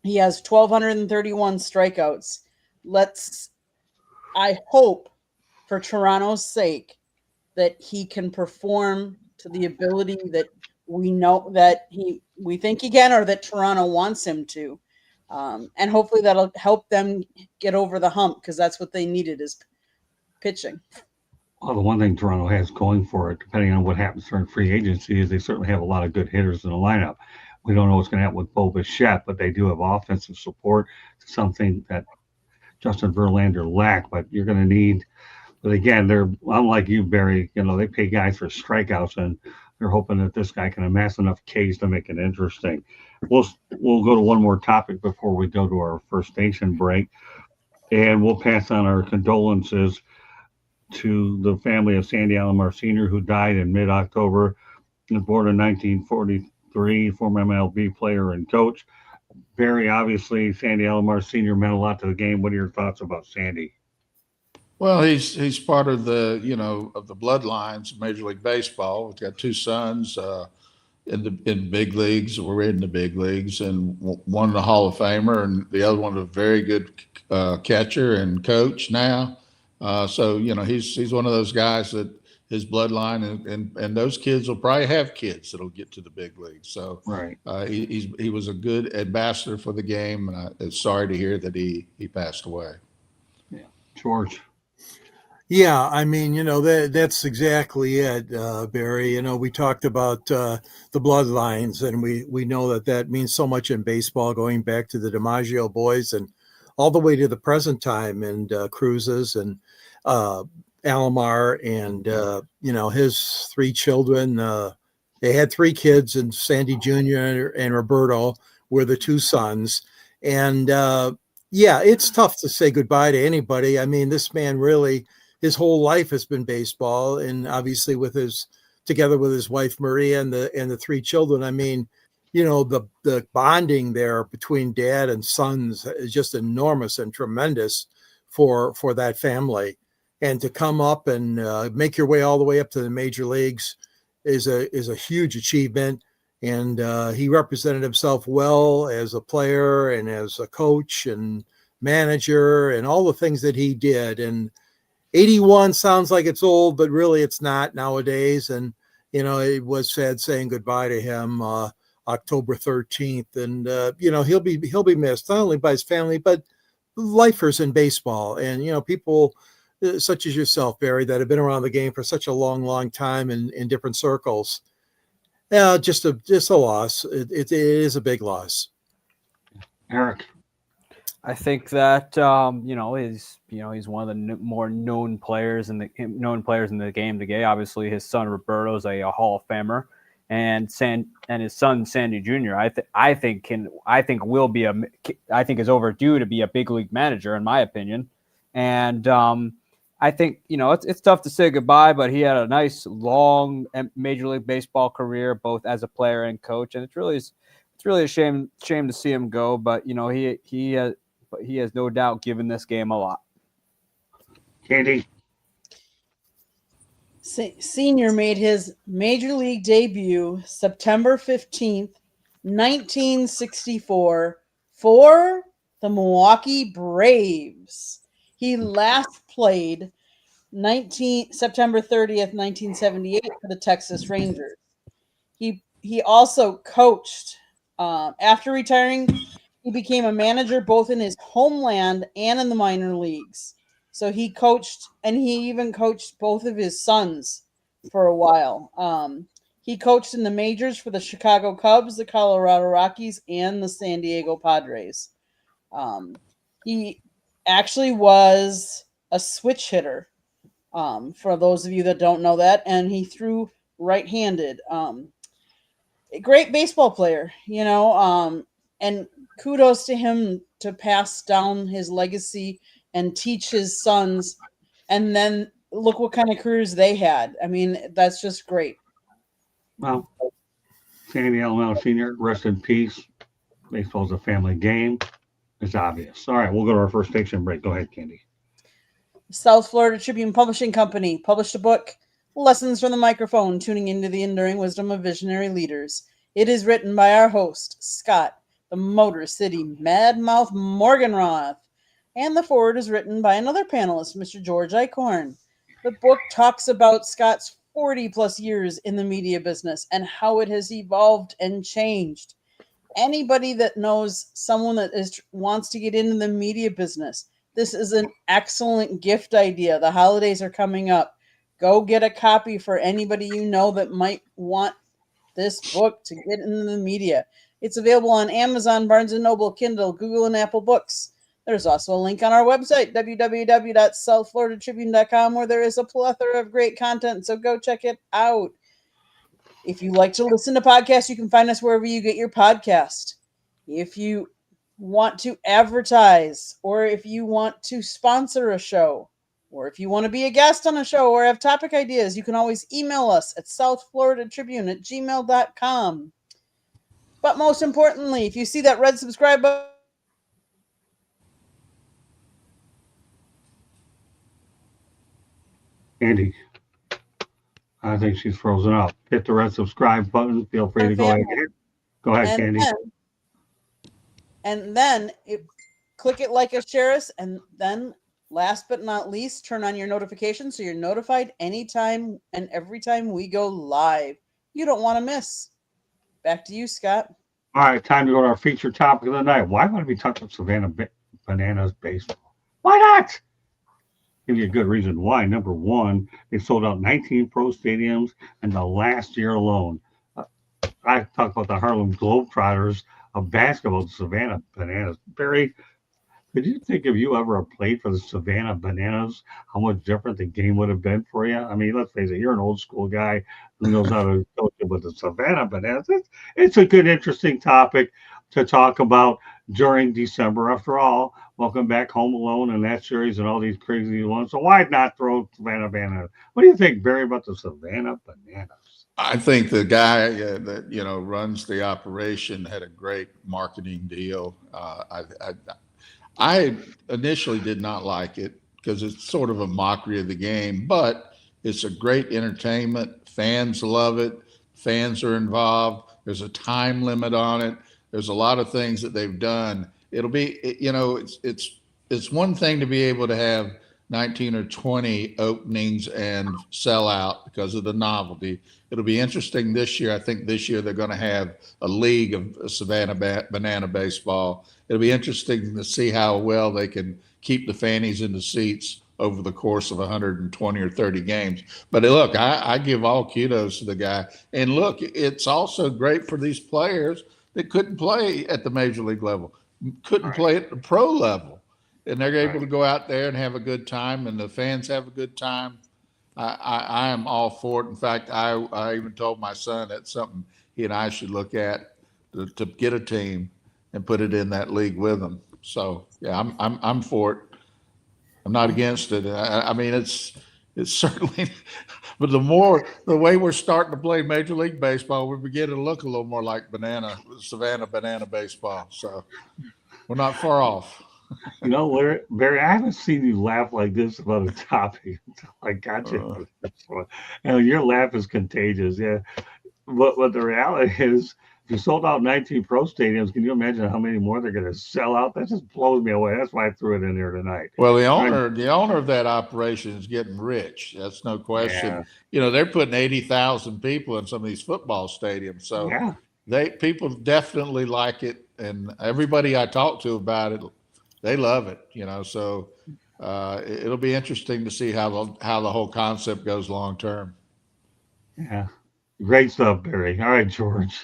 He has 1,231 strikeouts. I hope for Toronto's sake that he can perform to the ability that we know that we think he can, or that Toronto wants him to. And hopefully that'll help them get over the hump, because that's what they needed is pitching. Well, the one thing Toronto has going for it, depending on what happens during free agency, is they certainly have a lot of good hitters in the lineup. We don't know what's going to happen with Bo Bichette, but they do have offensive support, something that Justin Verlander lacked. But you're going to need. But again, they're unlike you, Barry. They pay guys for strikeouts, and they're hoping that this guy can amass enough Ks to make it interesting. We'll go to one more topic before we go to our first station break, and we'll pass on our condolences to the family of Sandy Alomar Sr., who died in mid-October. He was born in 1943, former MLB player and coach. Barry, obviously, Sandy Alomar Sr. meant a lot to the game. What are your thoughts about Sandy? Well, he's part of the of the bloodlines of Major League Baseball. He's got 2 sons in big leagues. We're in the big leagues, and one a Hall of Famer, and the other one a very good catcher and coach now. So he's one of those guys that his bloodline and those kids will probably have kids that'll get to the big leagues. So right, he was a good ambassador for the game, and I'm sorry to hear that he passed away. Yeah, George. Yeah, I mean, that's exactly it, Barry. We talked about the bloodlines, and we know that means so much in baseball, going back to the DiMaggio boys and all the way to the present time, and Cruz's and Alomar and his 3 children. They had 3 kids, and Sandy Jr. and Roberto were the 2 sons. And yeah, it's tough to say goodbye to anybody. I mean, this man really, his whole life has been baseball, and obviously together with his wife Maria and the 3 children. I mean, the bonding there between dad and sons is just enormous and tremendous for that family. And to come up and make your way all the way up to the major leagues is a huge achievement. And he represented himself well as a player and as a coach and manager and all the things that he did. And 81 sounds like it's old, but really it's not nowadays. And, it was sad saying goodbye to him October 13th. And, he'll be missed not only by his family, but lifers in baseball. And, people such as yourself, Barry, that have been around the game for such a long, long time in different circles. Yeah, just a loss. It is a big loss. Eric. I think that he's one of the more known players in the game today. Obviously, his son Roberto's a Hall of Famer, and his son Sandy Jr. I think is overdue to be a big league manager, in my opinion. And I think it's tough to say goodbye, but he had a nice long Major League Baseball career, both as a player and coach, and it's really a shame to see him go. But he has no doubt given this game a lot. Candy. Senior made his Major League debut September 15th, 1964 for the Milwaukee Braves. He last played September 30th, 1978 for the Texas Rangers. He also coached. After retiring, he became a manager both in his homeland and in the minor leagues. So he coached, and he even coached both of his sons for a while. He coached in the majors for the Chicago Cubs, the Colorado Rockies, and the San Diego Padres. He actually was a switch hitter, for those of you that don't know that, and he threw right-handed. A great baseball player, and kudos to him to pass down his legacy and teach his sons, and then look what kind of careers they had. I mean, that's just great. Well, Sandy Alomar Sr., rest in peace. Baseball's a family game. It's obvious. All right, we'll go to our first station break. Go ahead, Candy. South Florida Tribune Publishing Company published a book, Lessons from the Microphone, Tuning into the Enduring Wisdom of Visionary Leaders. It is written by our host, Scott, the Motor City Madmouth Morganroth. And the foreword is written by another panelist, Mr. George Eichhorn. The book talks about Scott's 40-plus years in the media business and how it has evolved and changed. Anybody that knows someone that wants to get into the media business, this is an excellent gift idea. The holidays are coming up. Go get a copy for anybody you know that might want this book to get into the media. It's available on Amazon, Barnes & Noble, Kindle, Google, and Apple Books. There's also a link on our website, www.southfloridatribune.com, where there is a plethora of great content, so go check it out. If you like to listen to podcasts, you can find us wherever you get your podcast. If you want to advertise, or if you want to sponsor a show, or if you want to be a guest on a show or have topic ideas, you can always email us at southfloridatribune@gmail.com. But most importantly, if you see that red subscribe button, Candy. I think she's frozen up. Hit the red subscribe button. Feel free to go ahead. Go ahead, Candy. And then click it, like us, share us, and then last but not least, turn on your notifications so you're notified anytime and every time we go live. You don't want to miss. Back to you, Scott. All right, time to go to our featured topic of the night. Why would we talk about Savanna Bananas baseball? Why not? Give you a good reason why. Number one, they sold out 19 pro stadiums in the last year alone. I talked about the Harlem Globetrotters of basketball, the Savannah Bananas. Barry, could you think if you ever played for the Savannah Bananas, how much different the game would have been for you? I mean, let's face it, you're an old school guy who knows how to coach it with the Savannah Bananas. It's a good, interesting topic to talk about during December. After all, welcome back Home Alone and that series and all these crazy ones. So why not throw Savannah Bananas? What do you think, Barry, about the Savannah Bananas? I think the guy that runs the operation had a great marketing deal. I initially did not like it because it's sort of a mockery of the game, but it's a great entertainment. Fans love it. Fans are involved. There's a time limit on it. There's a lot of things that they've done. It'll be, it's one thing to be able to have 19 or 20 openings and sell out because of the novelty. It'll be interesting this year. I think this year they're going to have a league of Savannah banana baseball. It'll be interesting to see how well they can keep the fannies in the seats over the course of 120 or 30 games. But look, I give all kudos to the guy. And look, it's also great for these players that couldn't play at the major league level, couldn't play at the pro level. And they're able to go out there and have a good time, and the fans have a good time. I am all for it. In fact, I even told my son that's something he and I should look at to get a team and put it in that league with them. So yeah, I'm for it. I'm not against it. I mean, it's certainly, but the way we're starting to play Major League Baseball, we're beginning to look a little more like Savannah banana baseball. So we're not far off. Barry, I haven't seen you laugh like this about a topic until I got you on this one. And your laugh is contagious, yeah. But the reality is, if you sold out 19 pro stadiums, can you imagine how many more they're going to sell out? That just blows me away. That's why I threw it in there tonight. The owner of that operation is getting rich. That's no question. Yeah. They're putting 80,000 people in some of these football stadiums, so people definitely like it, and everybody I talk to about it, they love it. So it'll be interesting to see how the whole concept goes long term. Yeah, great stuff, Barry. All right, George.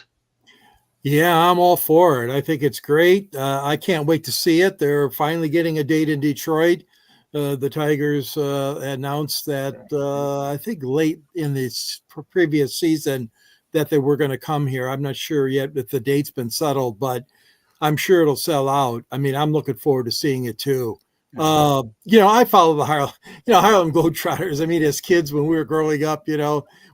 Yeah, I'm all for it. I think it's great. I can't wait to see it. They're finally getting a date in Detroit. The Tigers announced that I think late in this previous season that they were going to come here. I'm not sure yet if the date's been settled, but I'm sure it'll sell out. I mean, I'm looking forward to seeing it too. I follow the Harlem Globetrotters. I mean, as kids when we were growing up,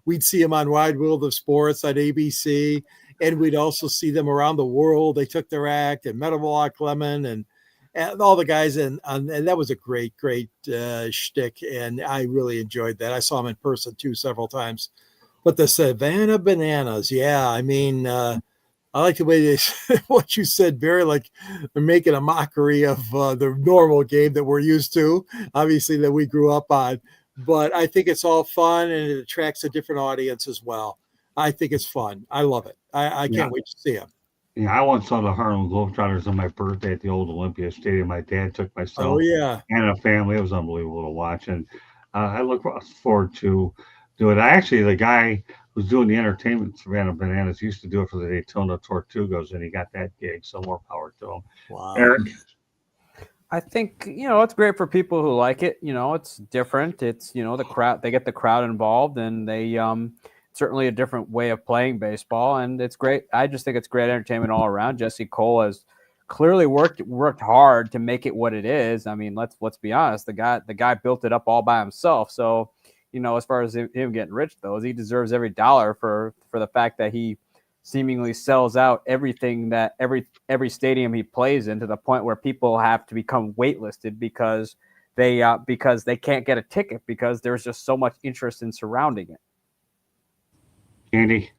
we'd see them on Wide World of Sports on ABC. And we'd also see them around the world. They took their act, and Meadowlark Lemon and all the guys. And that was a great shtick. And I really enjoyed that. I saw them in person too several times. But the Savannah Bananas, yeah, I mean, I like the way what you said, Barry, like they're making a mockery of the normal game that we're used to, obviously, that we grew up on. But I think it's all fun, and it attracts a different audience as well. I think it's fun. I love it. I can't wait to see him. Yeah, I once saw the Harlem Globetrotters on my birthday at the old Olympia Stadium. My dad took myself and a family. It was unbelievable to watch. And I look forward to do it. The guy who's doing the entertainment, Savannah Bananas, used to do it for the Daytona Tortugas, and he got that gig. So more power to him. Wow. Eric? I think, it's great for people who like it. It's different. It's, the crowd, they get the crowd involved, and they, certainly a different way of playing baseball, and it's great. I just think it's great entertainment all around. Jesse Cole has clearly worked hard to make it what it is. I mean, let's be honest. The guy built it up all by himself. So, as far as him getting rich, though, he deserves every dollar for the fact that he seemingly sells out everything that every stadium he plays in, to the point where people have to become waitlisted because they can't get a ticket because there's just so much interest in surrounding it. Andy?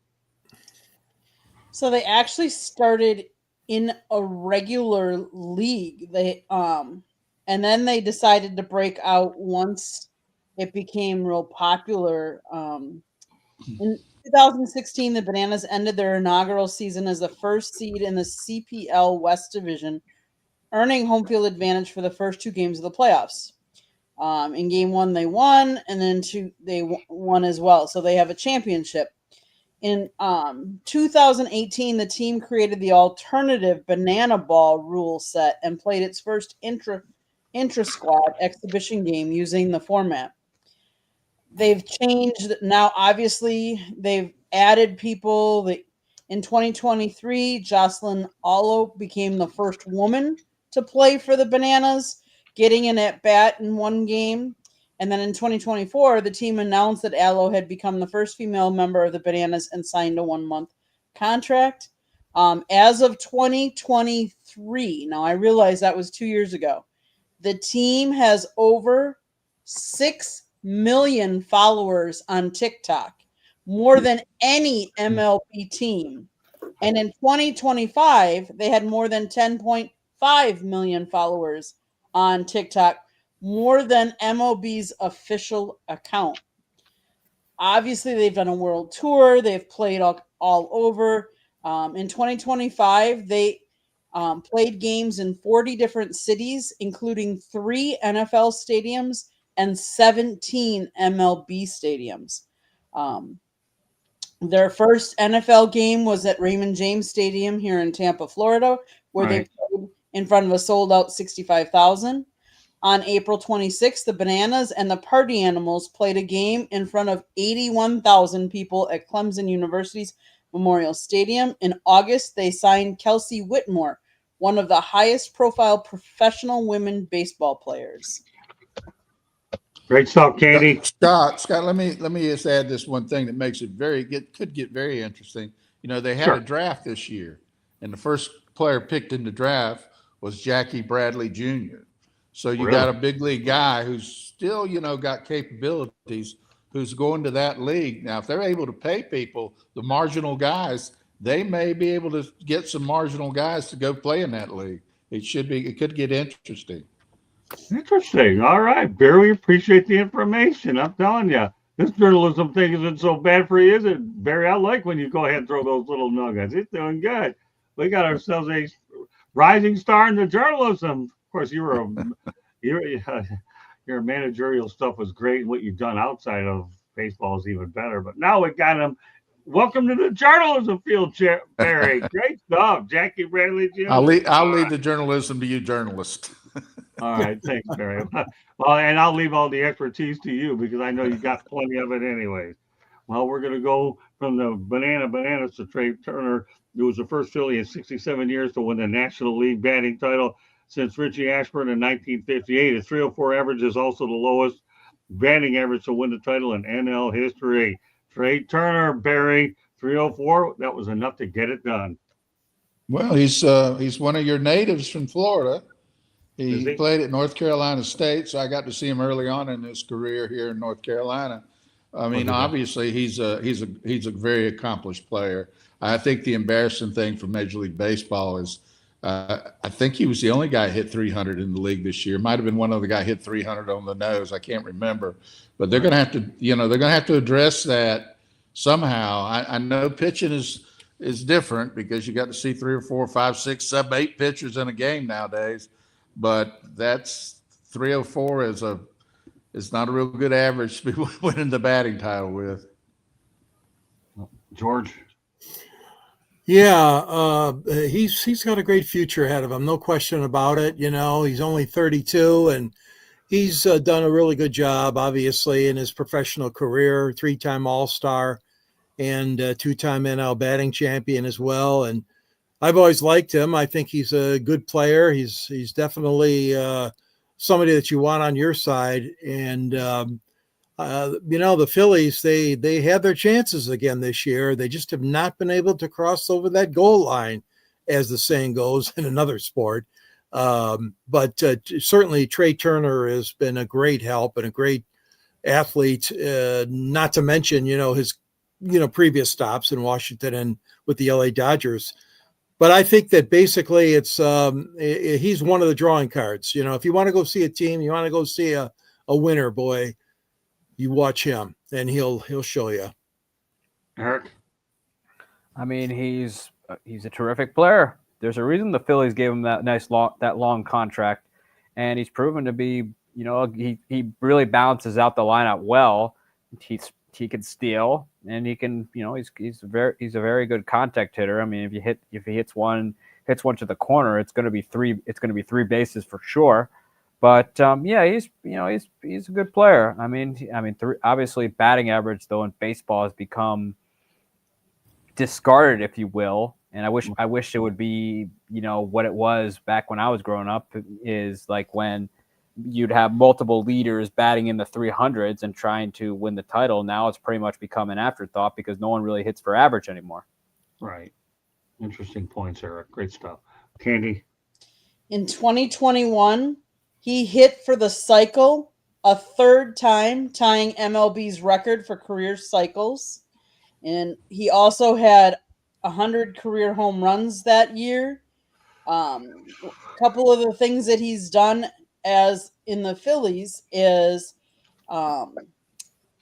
So they actually started in a regular league. And then they decided to break out once it became real popular. In 2016, the Bananas ended their inaugural season as the first seed in the CPL West Division, earning home field advantage for the first two games of the playoffs. In game one, they won, and then two, they won as well. So they have a championship. In 2018, the team created the alternative banana ball rule set and played its first intra-squad exhibition game using the format. They've changed now. Obviously, they've added people. In 2023, Jocelyn Allo became the first woman to play for the Bananas, getting an at-bat in one game. And then in 2024, the team announced that Aloe had become the first female member of the Bananas and signed a 1-month contract. As of 2023, now I realize that was 2 years ago, the team has over 6 million followers on TikTok, more than any MLB team. And in 2025, they had more than 10.5 million followers on TikTok, more than MLB's official account. Obviously, they've done a world tour. They've played all over. In 2025, they played games in 40 different cities, including 3 NFL stadiums and 17 MLB stadiums. Their first NFL game was at Raymond James Stadium here in Tampa, Florida, where they played in front of a sold-out 65,000. On April 26th, the Bananas and the Party Animals played a game in front of 81,000 people at Clemson University's Memorial Stadium. In August, they signed Kelsey Whitmore, one of the highest-profile professional women baseball players. Great stuff, Katie. Scott, let me just add this one thing that makes it could get very interesting. You know, they had a draft this year, and the first player picked in the draft was Jackie Bradley Jr. So you got a big league guy who's still, you know, got capabilities, who's going to that league. Now, if they're able to pay people, the marginal guys, they may be able to get some marginal guys to go play in that league. It could get interesting. Interesting. All right, Barry, we appreciate the information. I'm telling you, this journalism thing isn't so bad for you, is it, Barry? I like when you go ahead and throw those little nuggets. It's doing good. We got ourselves a rising star in the journalism. Of course, your managerial stuff was great. What you've done outside of baseball is even better. But now we got him. Welcome to the journalism field, Barry. Great stuff, Jackie Bradley Jr. I'll leave the journalism to you, journalist. All right, thanks, Barry. Well, and I'll leave all the expertise to you because I know you got plenty of it anyways. Well, we're going to go from the Bananas to Trey Turner, who was the first Philly in 67 years to win the National League batting title since Richie Ashburn in 1958. His 304 average is also the lowest batting average to win the title in NL history. Trey Turner, Barry, 304. That was enough to get it done. Well, he's one of your natives from Florida. He played at North Carolina State, so I got to see him early on in his career here in North Carolina. I mean, obviously, he's a very accomplished player. I think the embarrassing thing for Major League Baseball is I think he was the only guy hit 300 in the league this year. Might have been one other guy hit 300 on the nose. I can't remember, but they're going to have to, they're going to have to address that somehow. I know pitching is different because you got to see 3 or 4, 5, 6, 7, 8 pitchers in a game nowadays. But that's 304 is not a real good average to be winning the batting title with. George. Yeah, he's got a great future ahead of him, no question about it. You know, he's only 32, and he's done a really good job, obviously, in his professional career. 3-time All-Star and 2-time NL batting champion as well. And I've always liked him. I think he's a good player. He's definitely somebody that you want on your side. And the Phillies, they had their chances again this year. They just have not been able to cross over that goal line, as the saying goes in another sport. But certainly Trey Turner has been a great help and a great athlete, not to mention, his, previous stops in Washington and with the LA Dodgers. But I think that basically he's one of the drawing cards. If you want to go see a team, you want to go see a winner, boy, you watch him and he'll show you. Eric? I mean, he's a terrific player. There's a reason the Phillies gave him that long contract, and he's proven to be, he really balances out the lineup well. He can steal, and he can, he's a very good contact hitter. I mean, if he hits one to the corner, it's going to be three bases for sure. But he's a good player. I mean, obviously batting average though in baseball has become discarded, if you will. And I wish it would be, what it was back when I was growing up, is like when you'd have multiple leaders batting in the 300s and trying to win the title. Now it's pretty much become an afterthought because no one really hits for average anymore. Right. Interesting points, Eric. Great stuff. Candy. In 2021, he hit for the cycle a third time, tying MLB's record for career cycles. And he also had 100 career home runs that year. A couple of the things that he's done as in the Phillies is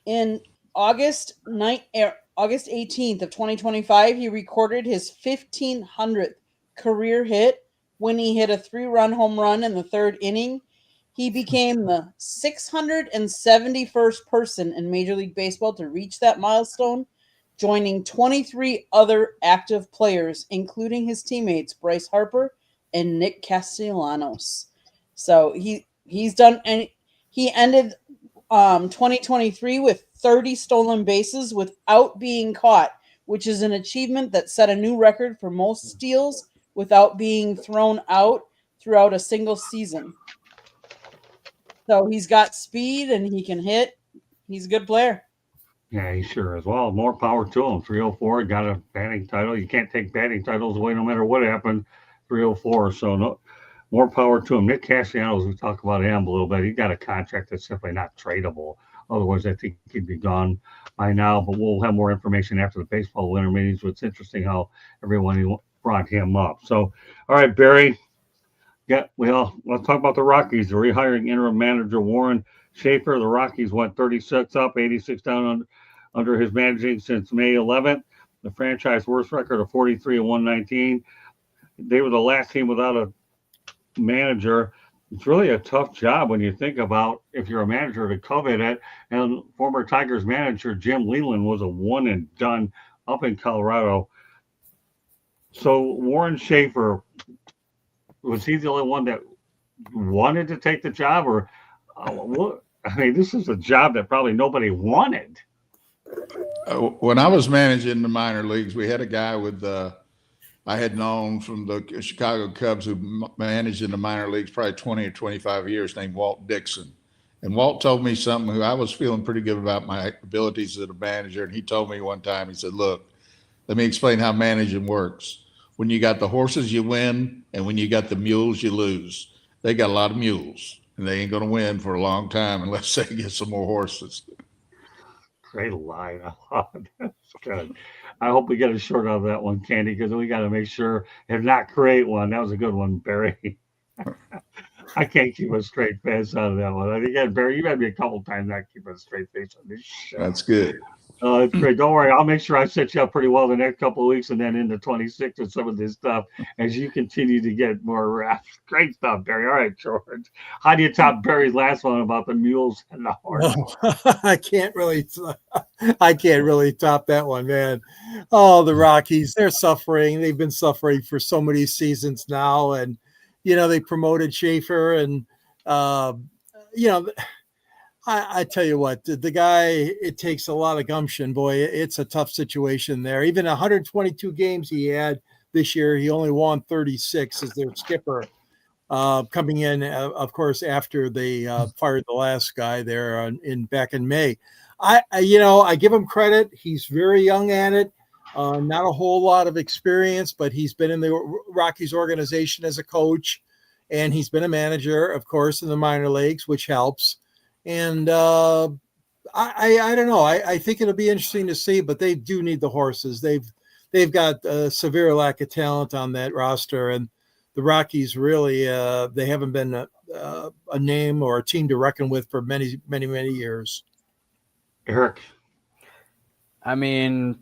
in August 18th of 2025, he recorded his 1500th career hit when he hit a 3-run home run in the third inning. He became the 671st person in Major League Baseball to reach that milestone, joining 23 other active players, including his teammates Bryce Harper and Nick Castellanos. So he's done, and he ended 2023 with 30 stolen bases without being caught, which is an achievement that set a new record for most steals without being thrown out throughout a single season. So he's got speed and he can hit. He's a good player. Yeah, he sure is. Well, more power to him. 304 got a batting title. You can't take batting titles away no matter what happened. 304. So no, more power to him. Nick Castellanos, we talk about him a little bit. He got a contract that's simply not tradable. Otherwise, I think he'd be gone by now. But we'll have more information after the baseball winter meetings. So it's interesting how everyone brought him up. So, all right, Barry. Yeah, let's talk about the Rockies. They're rehiring interim manager Warren Schaefer. The Rockies went 36 up, 86 down under his managing since May 11th. The franchise worst record of 43-119. They were the last team without a manager. It's really a tough job when you think about if you're a manager to covet it. And former Tigers manager Jim Leland was a one and done up in Colorado. So Warren Schaefer, was he the only one that wanted to take the job, or what? I mean, this is a job that probably nobody wanted. When I was managing the minor leagues, we had a guy I had known from the Chicago Cubs who managed in the minor leagues probably 20 or 25 years, named Walt Dixon. And Walt told me something who I was feeling pretty good about my abilities as a manager. And he told me one time, he said, look, let me explain how managing works. When you got the horses, you win. And when you got the mules, you lose. They got a lot of mules, and they ain't going to win for a long time unless they get some more horses. Great line. That's good. I hope we get a short out of that one, Candy, because we got to make sure, if not create one. That was a good one, Barry. I can't keep a straight face out of that one. I think, Barry, you've had me a couple times not keep a straight face on this show. That's good. It's great. Don't worry. I'll make sure I set you up pretty well the next couple of weeks and then into 26 with some of this stuff as you continue to get more raps. Great stuff, Barry. All right, George. How do you top Barry's last one about the mules and the horses? Oh, I can't really top that one, man. Oh, the Rockies, they're suffering. They've been suffering for so many seasons now. And, they promoted Schaefer and, I tell you what, the guy, it takes a lot of gumption. Boy, it's a tough situation there. Even 122 games he had this year, he only won 36 as their skipper, coming in, of course, after they fired the last guy there back in May. I give him credit. He's very young at it. Not a whole lot of experience, but he's been in the Rockies organization as a coach, and he's been a manager, of course, in the minor leagues, which helps. And I don't know. I think it'll be interesting to see, but they do need the horses. They've got a severe lack of talent on that roster, and the Rockies really they haven't been a name or a team to reckon with for many, many, many years. Eric. I mean,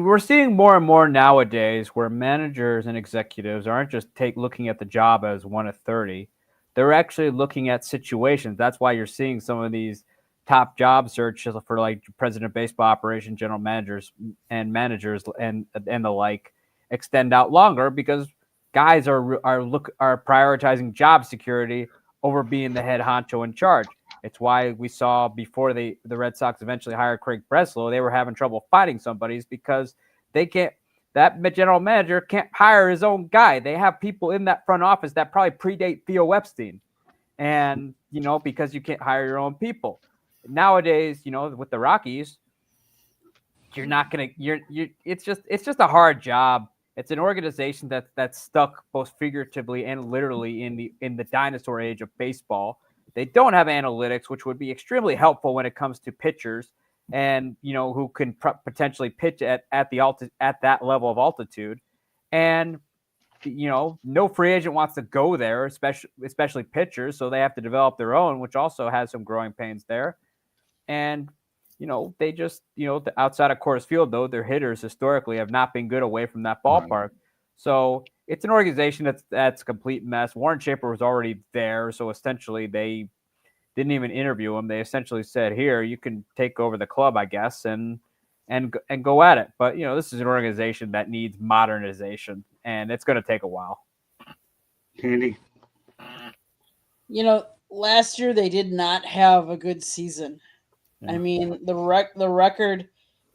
we're seeing more and more nowadays where managers and executives aren't just looking at the job as 1 of 30. They're actually looking at situations. That's why you're seeing some of these top job searches for like president of baseball operations, general managers and the like extend out longer because guys are prioritizing job security over being the head honcho in charge. It's why we saw before the Red Sox eventually hired Craig Breslow, they were having trouble finding somebody because they can't. that general manager can't hire his own guy. They have people in that front office that probably predate Theo Epstein. And, because you can't hire your own people. Nowadays, with the Rockies, you're not going to, it's just a hard job. It's an organization that's stuck both figuratively and literally in the dinosaur age of baseball. They don't have analytics, which would be extremely helpful when it comes to pitchers and, who can potentially pitch at that level of altitude. And, no free agent wants to go there, especially pitchers. So they have to develop their own, which also has some growing pains there. And, they just, the outside of Coors Field, though, their hitters historically have not been good away from that ballpark. Right. So it's an organization that's a complete mess. Warren Schaefer was already there. So essentially they didn't even interview him. They essentially said, here, you can take over the club, I guess, and go at it. But, this is an organization that needs modernization, and it's going to take a while. Candy? Last year they did not have a good season. Yeah. I mean, the record,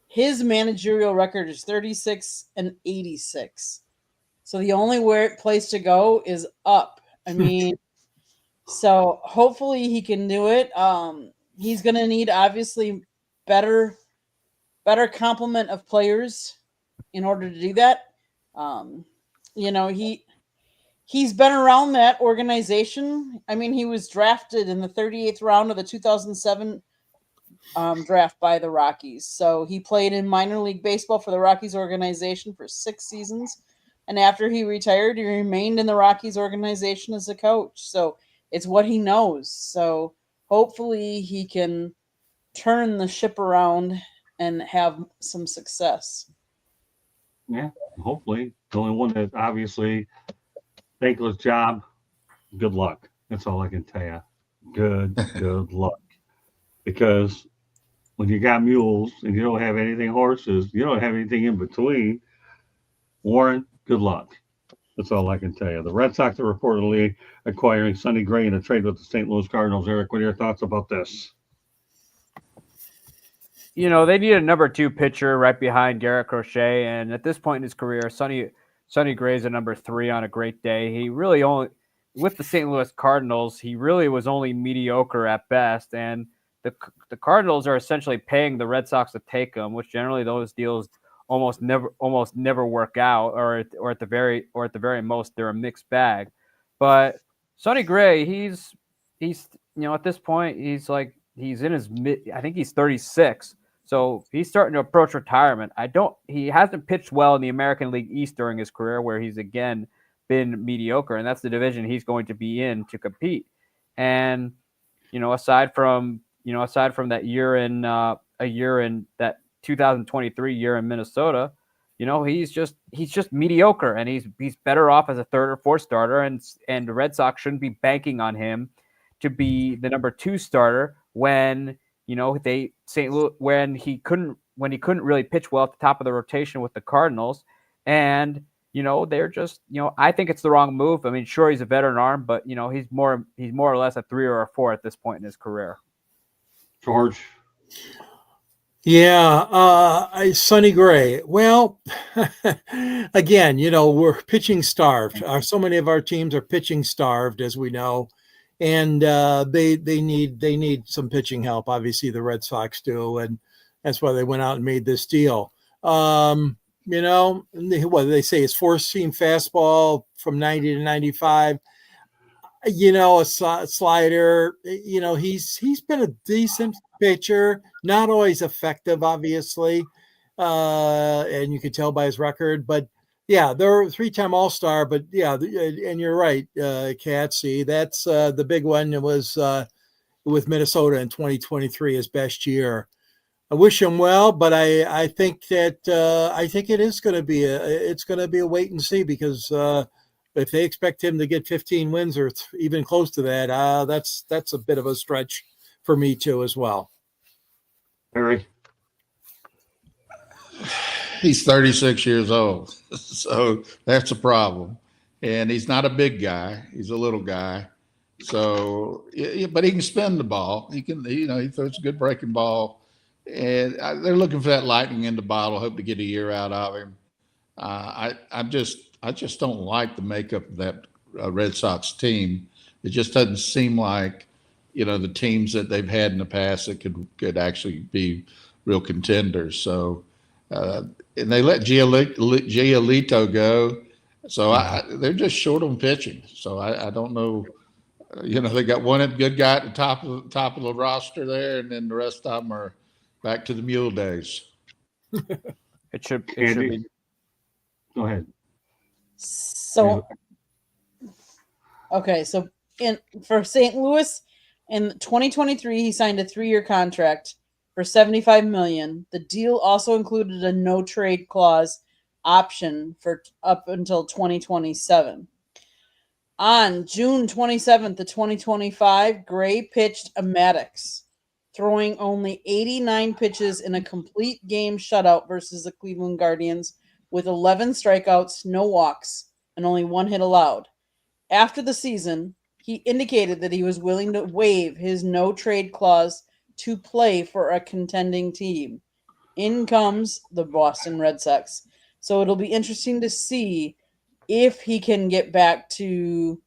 his managerial record is 36-86. So the only place to go is up. I mean, so hopefully he can do it. He's going to need, obviously, better complement of players in order to do that. He's been around that organization. I mean, he was drafted in the 38th round of the 2007 draft by the Rockies. So he played in minor league baseball for the Rockies organization for 6 seasons. And after he retired, he remained in the Rockies organization as a coach. So it's what he knows. So hopefully he can turn the ship around and have some success. Yeah, hopefully. The only one that obviously thankless job, good luck. That's all I can tell you. Good luck. Because when you got mules and you don't have anything horses, you don't have anything in between, Warren, good luck. That's all I can tell you. The Red Sox are reportedly acquiring Sonny Gray in a trade with the St. Louis Cardinals. Eric, what are your thoughts about this? They need a number 2 pitcher right behind Garrett Crochet. And at this point in his career, Sonny Gray's a number 3 on a great day. He really only, with the St. Louis Cardinals, he really was only mediocre at best. And the Cardinals are essentially paying the Red Sox to take him, which generally those deals almost never work out, or at the very most they're a mixed bag. But Sonny Gray, he's at this point he's in his mid, I think he's 36. So he's starting to approach retirement. He hasn't pitched well in the American League East during his career, where he's again been mediocre, and that's the division he's going to be in to compete. And aside from that year in that 2023 year in Minnesota, he's just mediocre, and he's better off as a 3rd or 4th starter, and the Red Sox shouldn't be banking on him to be the number 2 starter when when he couldn't really pitch well at the top of the rotation with the Cardinals. And they're just, I think it's the wrong move. I mean, sure, he's a veteran arm, but he's more or less a 3 or a 4 at this point in his career. George. Yeah, Sonny Gray. Well, again, we're pitching starved. So many of our teams are pitching starved, as we know, and they need some pitching help. Obviously, the Red Sox do, and that's why they went out and made this deal. What they say is 4-seam fastball from 90 to 95. A slider. He's been a decent pitcher, not always effective, obviously, and you can tell by his record. But yeah, they're a 3-time All-Star. But yeah, and you're right, Katsy. That's the big one. It was with Minnesota in 2023, his best year. I wish him well, but I think that it is going to be a wait and see, because if they expect him to get 15 wins or even close to that, that's a bit of a stretch for me too as well. Harry? He's 36 years old, so that's a problem. And he's not a big guy; he's a little guy. So, but he can spin the ball. He throws a good breaking ball. And they're looking for that lightning in the bottle. Hope to get a year out of him. I just don't like the makeup of that Red Sox team. It just doesn't seem like, the teams that they've had in the past that could actually be real contenders. So, and they let Giolito go. So they're just short on pitching. So I don't know. They got one good guy at the top of the roster there, and then the rest of them are back to the mule days. It should Andy? be. Go ahead. So, okay, so for St. Louis in 2023, he signed a 3-year contract for $75 million. The deal also included a no trade clause option for up until 2027. On June 27th of 2025, Gray pitched a Maddox, throwing only 89 pitches in a complete game shutout versus the Cleveland Guardians with 11 strikeouts, no walks, and only 1 hit allowed. After the season, he indicated that he was willing to waive his no-trade clause to play for a contending team. In comes the Boston Red Sox. So it'll be interesting to see if he can get back to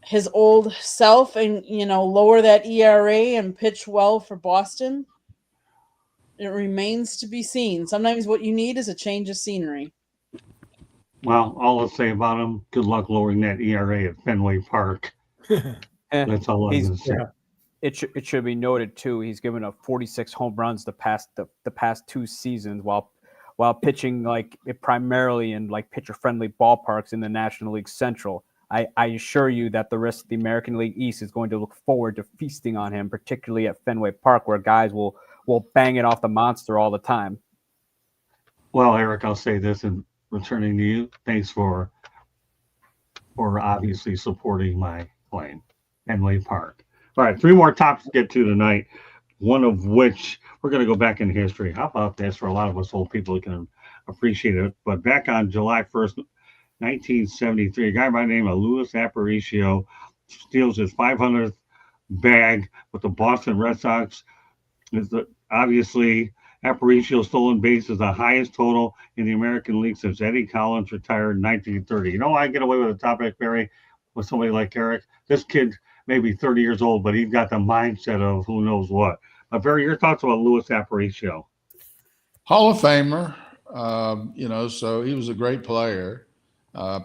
his old self and, lower that ERA and pitch well for Boston. It remains to be seen. Sometimes what you need is a change of scenery. Well, all I'll say about him, good luck lowering that ERA at Fenway Park. That's all I'm going to say. Yeah. It should be noted too. He's given up 46 home runs the past 2 seasons while pitching primarily in pitcher friendly ballparks in the National League Central. I assure you that the rest of the American League East is going to look forward to feasting on him, particularly at Fenway Park, where guys will bang it off the monster all the time. Well, Eric, I'll say this and returning to you. Thanks for obviously supporting my claim, Fenway Park. All right, 3 more topics to get to tonight, one of which we're going to go back in history. How about this for a lot of us old people who can appreciate it? But back on July 1st, 1973, a guy by the name of Louis Aparicio steals his 500th bag with the Boston Red Sox. Obviously, Aparicio's stolen base is the highest total in the American League since Eddie Collins retired in 1930. You know why I get away with a topic, Barry, with somebody like Eric? This kid may be 30 years old, but he's got the mindset of who knows what. Barry, your thoughts about Louis Aparicio? Hall of Famer, so he was a great player.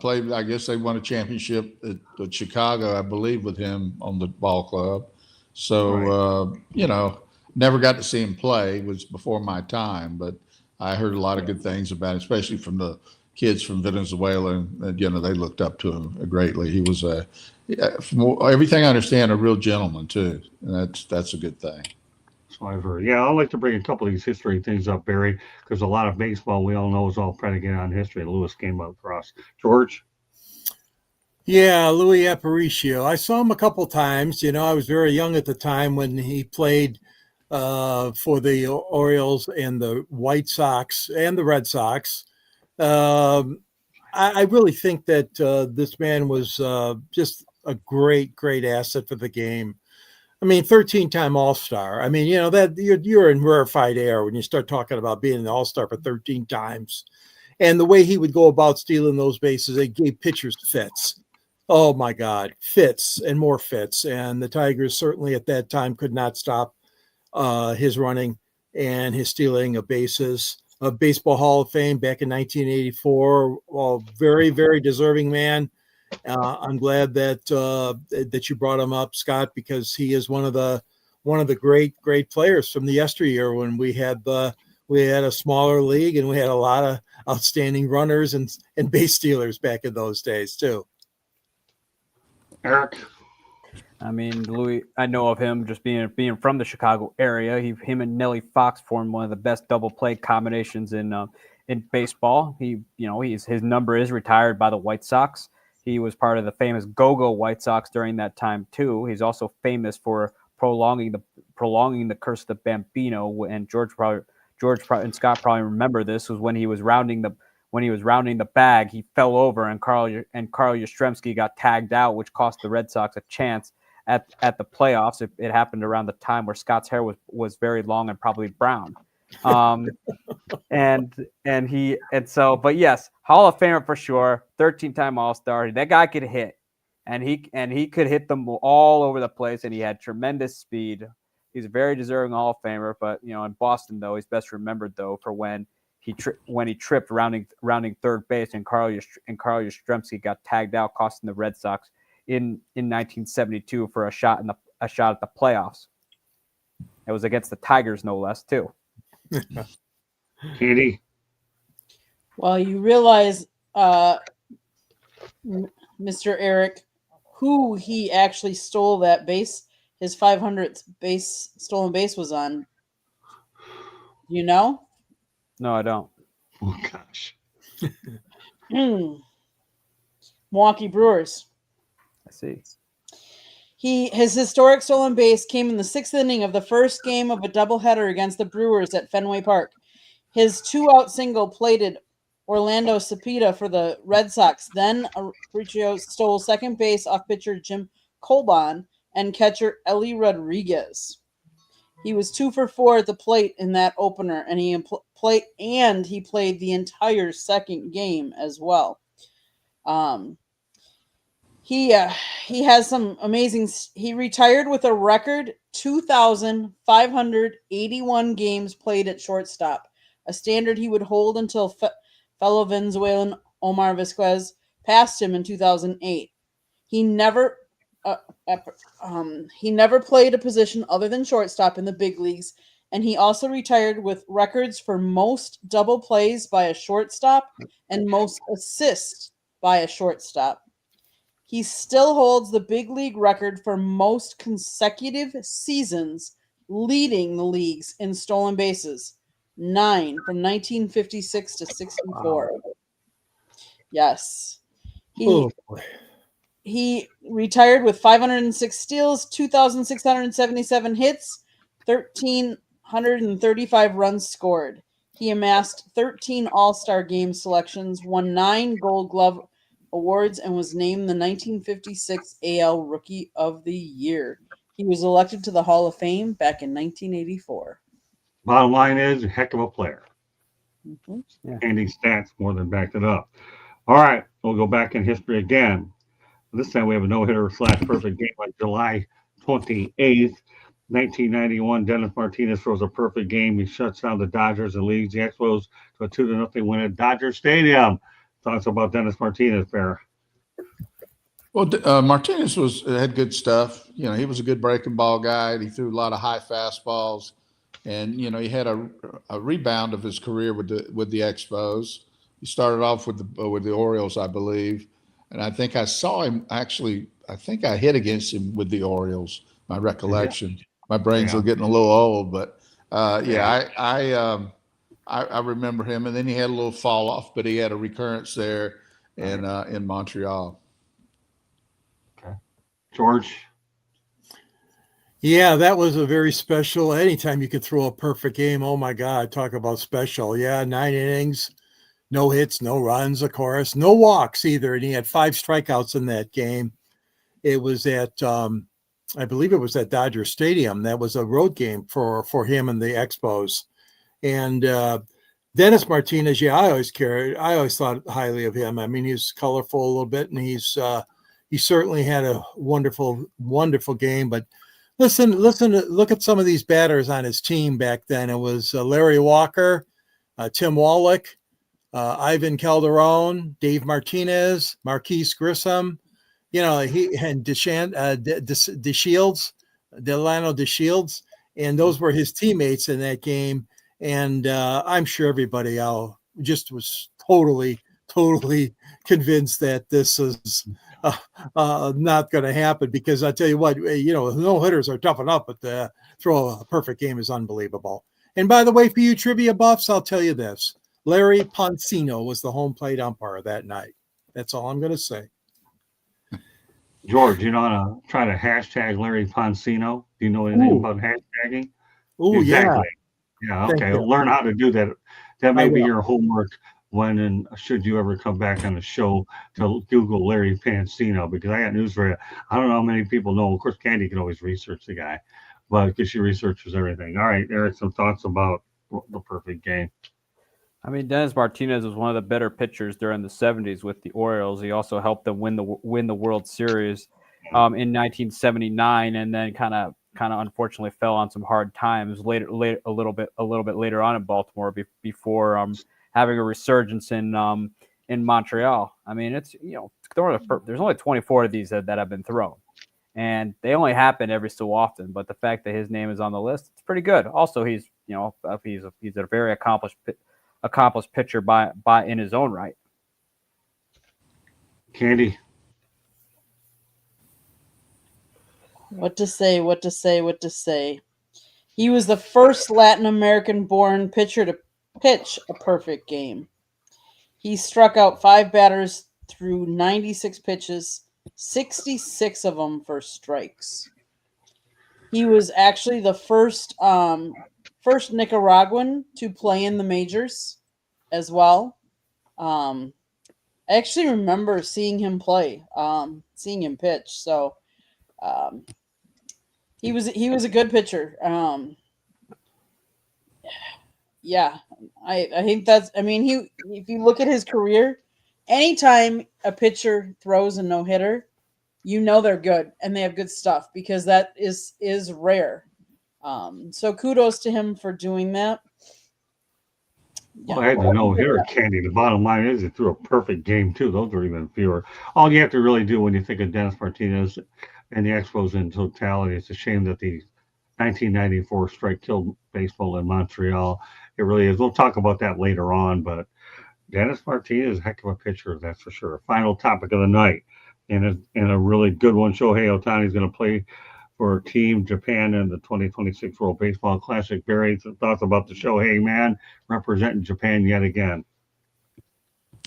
Played, I guess they won a championship at Chicago, I believe, with him on the ball club. So, right. Never got to see him play. It was before my time, but I heard a lot of good things about him, especially from the kids from Venezuela. And they looked up to him greatly. He was, from everything I understand, a real gentleman, too. And that's a good thing. So I've heard. Yeah, I'd like to bring a couple of these history things up, Barry, because a lot of baseball we all know is all predicated on history. Lewis came up for us. George? Yeah, Louis Aparicio. I saw him a couple times. I was very young at the time when he played for the Orioles and the White Sox and the Red Sox. I really think that this man was just a great, great asset for the game. 13-time All-Star. That you're in rarefied air when you start talking about being an All-Star for 13 times. And the way he would go about stealing those bases, they gave pitchers fits. Oh my God, fits and more fits. And the Tigers certainly at that time could not stop his running and his stealing of bases. A Baseball Hall of Fame back in 1984. Well, very, very deserving man. I'm glad that you brought him up, Scott, because he is one of the great players from the yesteryear when we had a smaller league and we had a lot of outstanding runners and base stealers back in those days too. Eric? Louis, I know of him just being from the Chicago area. Him and Nellie Fox formed one of the best double play combinations in baseball. His number is retired by the White Sox. He was part of the famous Go-Go White Sox during that time too. He's also famous for prolonging the curse of the Bambino. And George and Scott probably remember this, was when he was rounding the bag, he fell over and Carl Yastrzemski got tagged out, which cost the Red Sox a chance at the playoffs. It happened around the time where Scott's hair was very long and probably brown. But yes, Hall of Famer for sure, 13-time All-Star. That guy could hit, and he could hit them all over the place, and he had tremendous speed. He's a very deserving Hall of Famer, but in Boston though, he's best remembered though for when he tripped rounding third base, and Carl Yastrzemski got tagged out, costing the Red Sox in 1972 for a shot at the playoffs. It was against the Tigers, no less, too. Katie? Well, you realize, Mr. Eric, who he actually stole that base, his 500th stolen base was on. You know? No, I don't. Oh, gosh. Milwaukee Brewers. I see. His historic stolen base came in the 6th inning of the first game of a doubleheader against the Brewers at Fenway Park. His 2-out single plated Orlando Cepeda for the Red Sox. Then Aparicio stole second base off pitcher Jim Colbon and catcher Ellie Rodriguez. He was 2 for 4 at the plate in that opener, and he played the entire second game as well. He has some amazing. He retired with a record 2,581 games played at shortstop, a standard he would hold until fellow Venezuelan Omar Vizquez passed him in 2008. He never played a position other than shortstop in the big leagues, and he also retired with records for most double plays by a shortstop and most assists by a shortstop. He still holds the big league record for most consecutive seasons, leading the leagues in stolen bases, 9 from 1956 to 64. Wow. Yes. He retired with 506 steals, 2,677 hits, 1,335 runs scored. He amassed 13 All-Star Game selections, won 9 Gold Glove awards, and was named the 1956 AL Rookie of the Year. He was elected to the Hall of Fame back in 1984. Bottom line is, a heck of a player. Mm-hmm. Yeah. Handing stats more than backed it up. All right, we'll go back in history again. This time we have a no-hitter / perfect game on July 28th, 1991. Dennis Martinez throws a perfect game. He shuts down the Dodgers and leads the Expos to a 2-0 win at Dodger Stadium. Thoughts about Dennis Martinez, Bear? Well, Martinez had good stuff. He was a good breaking ball guy. He threw a lot of high fastballs, and he had a rebound of his career with the Expos. He started off with the Orioles, I believe, and I think I saw him actually. I think I hit against him with the Orioles. My recollection. Yeah. My brain's getting a little old, but I remember him, and then he had a little fall off, but he had a recurrence there in Montreal. Okay, George. Yeah, that was a very special. Anytime you could throw a perfect game, oh my God, talk about special. Yeah, 9 innings, no hits, no runs, of course, no walks either, and he had 5 strikeouts in that game. It was at, I believe it was at Dodger Stadium. That was a road game for him and the Expos. And Dennis Martinez, I always thought highly of him. I mean, he's colorful a little bit, and he certainly had a wonderful, wonderful game. But listen, look at some of these batters on his team back then. It was Larry Walker, Tim Wallach, Ivan Calderon, Dave Martinez, Marquise Grissom, and Delano DeShields, and those were his teammates in that game. And I'm sure everybody just was totally convinced that this is not going to happen, because I tell you what, no hitters are tough enough, but throw a perfect game is unbelievable. And by the way, for you trivia buffs, I'll tell you this: Larry Poncino was the home plate umpire that night. That's all I'm going to say. George, you know how to try to hashtag Larry Poncino? Do you know anything about hashtagging? Oh, exactly. Yeah, okay. Learn how to do that. That may be your homework should you ever come back on the show, to Google Larry Poncino, because I got news for you. I don't know how many people know. Of course, Candy can always research the guy, but because she researches everything. All right, Eric, some thoughts about the perfect game. I mean, Dennis Martinez was one of the better pitchers during the '70s with the Orioles. He also helped them win the World Series in 1979, and then kind of unfortunately fell on some hard times later a little bit later on in Baltimore before having a resurgence in Montreal. I mean, it's there's only 24 of these that have been thrown, and they only happen every so often. But the fact that his name is on the list, it's pretty good. Also, he's a very accomplished pitcher by in his own right. Candy. What to say? He was the first Latin American born pitcher to pitch a perfect game. He struck out 5 batters through 96 pitches, 66 of them for strikes. He was actually the first Nicaraguan to play in the majors as well. I actually remember seeing him play, seeing him pitch. So he was a good pitcher. Yeah, I think that's. I mean, if you look at his career, anytime a pitcher throws a no-hitter, you know they're good and they have good stuff because that is rare. So kudos to him for doing that. Yeah. Well, I had to know here, Candy. The bottom line is he threw a perfect game too. Those are even fewer. All you have to really do when you think of Dennis Martinez and the Expos in totality, it's a shame that the 1994 strike killed baseball in Montreal. It really is. We'll talk about that later on, but Dennis Martinez is a heck of a pitcher, that's for sure. Final topic of the night, and a really good one. Shohei Ohtani is going to play for Team Japan in the 2026 World Baseball Classic. Barry, thoughts about the Shohei man representing Japan yet again?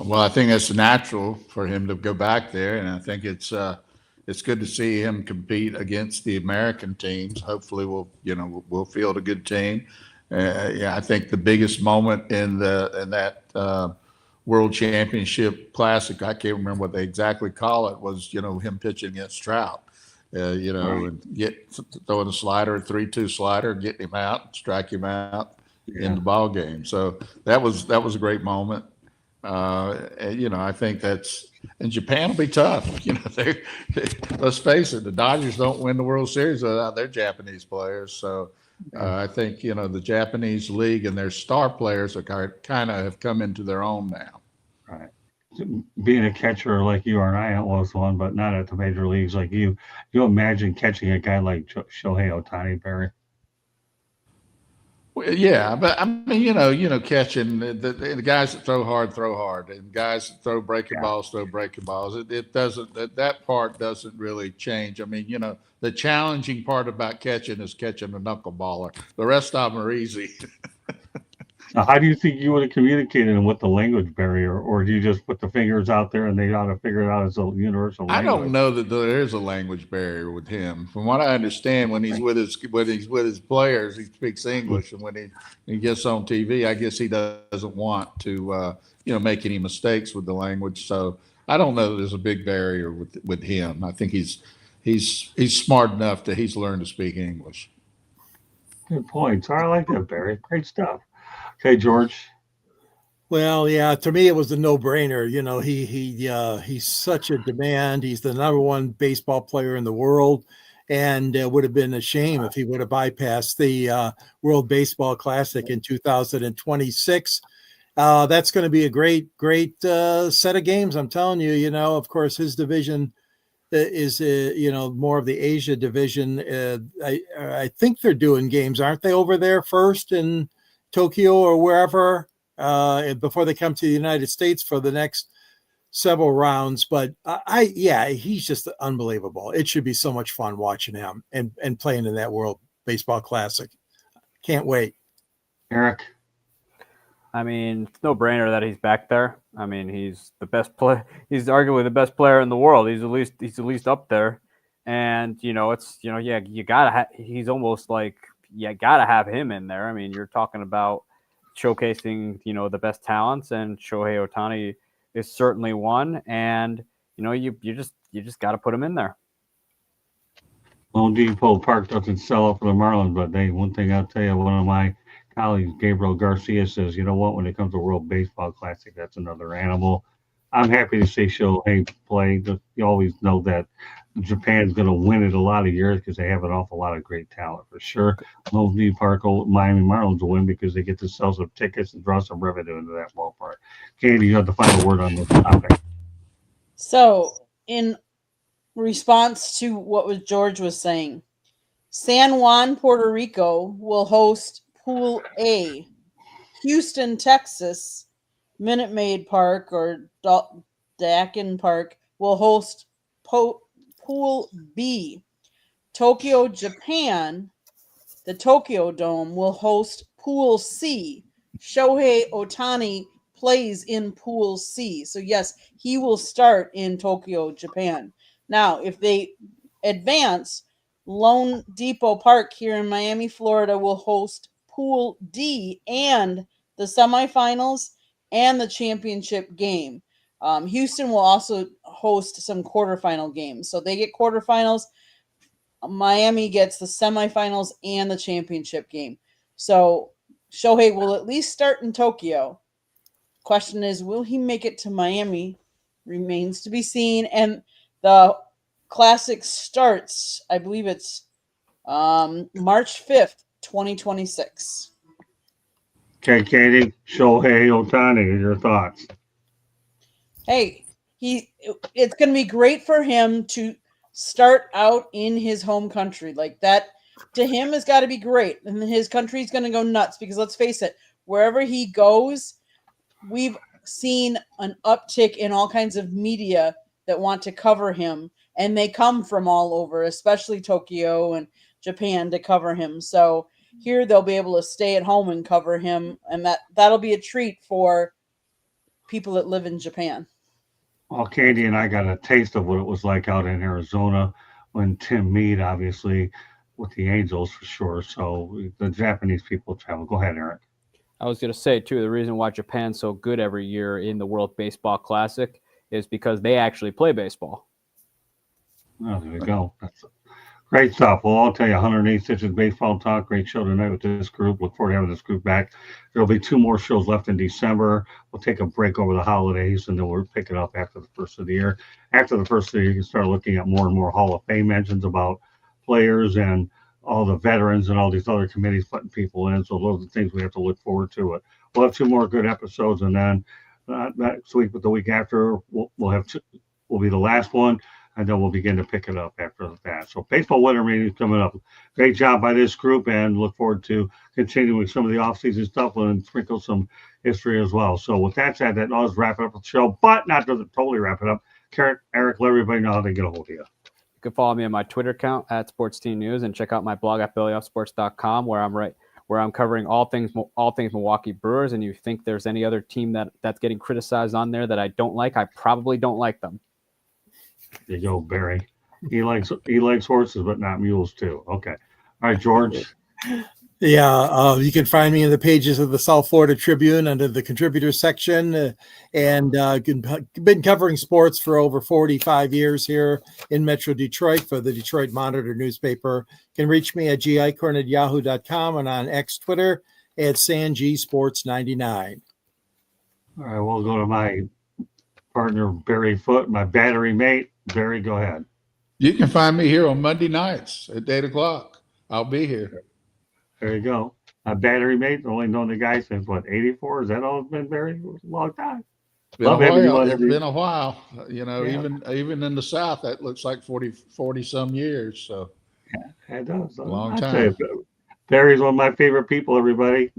Well, I think it's natural for him to go back there, and I think it's good to see him compete against the American teams. Hopefully, we'll field a good team. I think the biggest moment in that World Championship Classic, I can't remember what they exactly call it, was him pitching against Trout. And throwing a slider, 3-2 slider, getting him out, strike him out in the ball game. So that was a great moment. I think and Japan will be tough. Let's face it, the Dodgers don't win the World Series without their Japanese players. So I think the Japanese league and their star players are kind of have come into their own now. Right. Being a catcher like you are, and I was one, but not at the major leagues like you imagine catching a guy like Shohei Ohtani, Barry? Well, yeah, but I mean, catching the guys that throw hard, and guys that throw breaking balls. It doesn't that part doesn't really change. I mean, the challenging part about catching is catching a knuckleballer. The rest of them are easy. Now, how do you think you would have communicated with the language barrier, or do you just put the fingers out there and they ought to figure it out as a universal language? I don't know that there is a language barrier with him. From what I understand, when he's with his players, he speaks English, and when he gets on TV, I guess he doesn't want to make any mistakes with the language. So I don't know that there's a big barrier with him. I think he's smart enough that he's learned to speak English. Good point. I like that, Barry. Great stuff. Okay, George. Well, yeah, to me it was a no-brainer. He's such a demand. He's the number one baseball player in the world, and it would have been a shame if he would have bypassed the World Baseball Classic in 2026. That's going to be a great set of games. I'm telling you. Of course, his division is more of the Asia division. I think they're doing games, aren't they, over there first in Tokyo or wherever before they come to the United States for the next several rounds. But he's just unbelievable. It should be so much fun watching him and playing in that World Baseball Classic. Can't wait. Eric. I mean, it's no brainer that he's back there. I mean, he's the best player. He's arguably the best player in the world. He's at least up there. And you gotta. He's almost like you gotta have him in there. I mean, you're talking about showcasing the best talents, and Shohei Ohtani is certainly one. And you just got to put him in there. Lone Depot Park doesn't sell out for the Marlins, but one thing I'll tell you, one of my colleague Gabriel Garcia says, you know what, when it comes to World Baseball Classic, that's another animal. I'm happy to see Shohei play. You always know that Japan's going to win it a lot of years because they have an awful lot of great talent for sure. Mosby Park, Miami Marlins will win because they get to sell some tickets and draw some revenue into that ballpark. Katie, you have the final word on this topic. So, in response to what George was saying, San Juan, Puerto Rico will host Pool A. Houston, Texas, Minute Maid Park or Dakin Park will host Pool B. Tokyo, Japan, the Tokyo Dome will host Pool C. Shohei Ohtani plays in Pool C. So, yes, he will start in Tokyo, Japan. Now, if they advance, Lone Depot Park here in Miami, Florida will host Pool D and the semifinals and the championship game. Houston will also host some quarterfinal games. So they get quarterfinals. Miami gets the semifinals and the championship game. So Shohei will at least start in Tokyo. Question is, will he make it to Miami? Remains to be seen. And the classic starts, I believe it's March 5th, 2026. Okay, Katie, Shohei Ohtani, your thoughts? Hey, it's going to be great for him to start out in his home country. Like that to him has got to be great. And his country's going to go nuts because let's face it, wherever he goes, we've seen an uptick in all kinds of media that want to cover him, and they come from all over, especially Tokyo and Japan, to cover him. So here they'll be able to stay at home and cover him, and that'll be a treat for people that live in Japan. Well, Katie and I got a taste of what it was like out in Arizona when Tim Mead, obviously, with the Angels for sure. So the Japanese people travel. Go ahead, Eric. I was going to say, too, the reason why Japan's so good every year in the World Baseball Classic is because they actually play baseball. Oh, there we go. That's great stuff. Well, I'll tell you, 108 Stitches Baseball Talk. Great show tonight with this group. Look forward to having this group back. There'll be 2 more shows left in December. We'll take a break over the holidays, and then we'll pick it up after the first of the year. After the first of the year, you can start looking at more and more Hall of Fame mentions about players and all the veterans and all these other committees putting people in. So those are the things we have to look forward to. We'll have 2 more good episodes, and then next week, but the week after, we'll have 2, will be the last one, and then we'll begin to pick it up after that. So baseball winter meetings coming up. Great job by this group, and look forward to continuing some of the offseason stuff and sprinkle some history as well. So with that said, that does wrap it up with the show, but not to totally wrap it up. Eric, let everybody know how they get a hold of you. You can follow me on my Twitter account at Sports Team News and check out my blog at BellyOffSports.com where I'm covering all things Milwaukee Brewers. And you think there's any other team that's getting criticized on there that I don't like, I probably don't like them. There you go, Barry. He likes horses, but not mules too. Okay. All right, George. Yeah, you can find me in the pages of the South Florida Tribune under the contributors section, and been covering sports for over 45 years here in Metro Detroit for the Detroit Monitor newspaper. You can reach me at gicorn@yahoo.com and on X Twitter at SanGSports99. All right, we'll go to my partner, Barry Foote, my battery mate. Barry, go ahead. You can find me here on Monday nights at 8 o'clock. I'll be here. There you go. A battery mate, only known the guy since, 84? Is that all it's been, Barry? It was a long time. It's been a while. You know, Yeah. even in the South, that looks like 40 some years. So Yeah, it does. Long I time. tell you, Barry's one of my favorite people, everybody.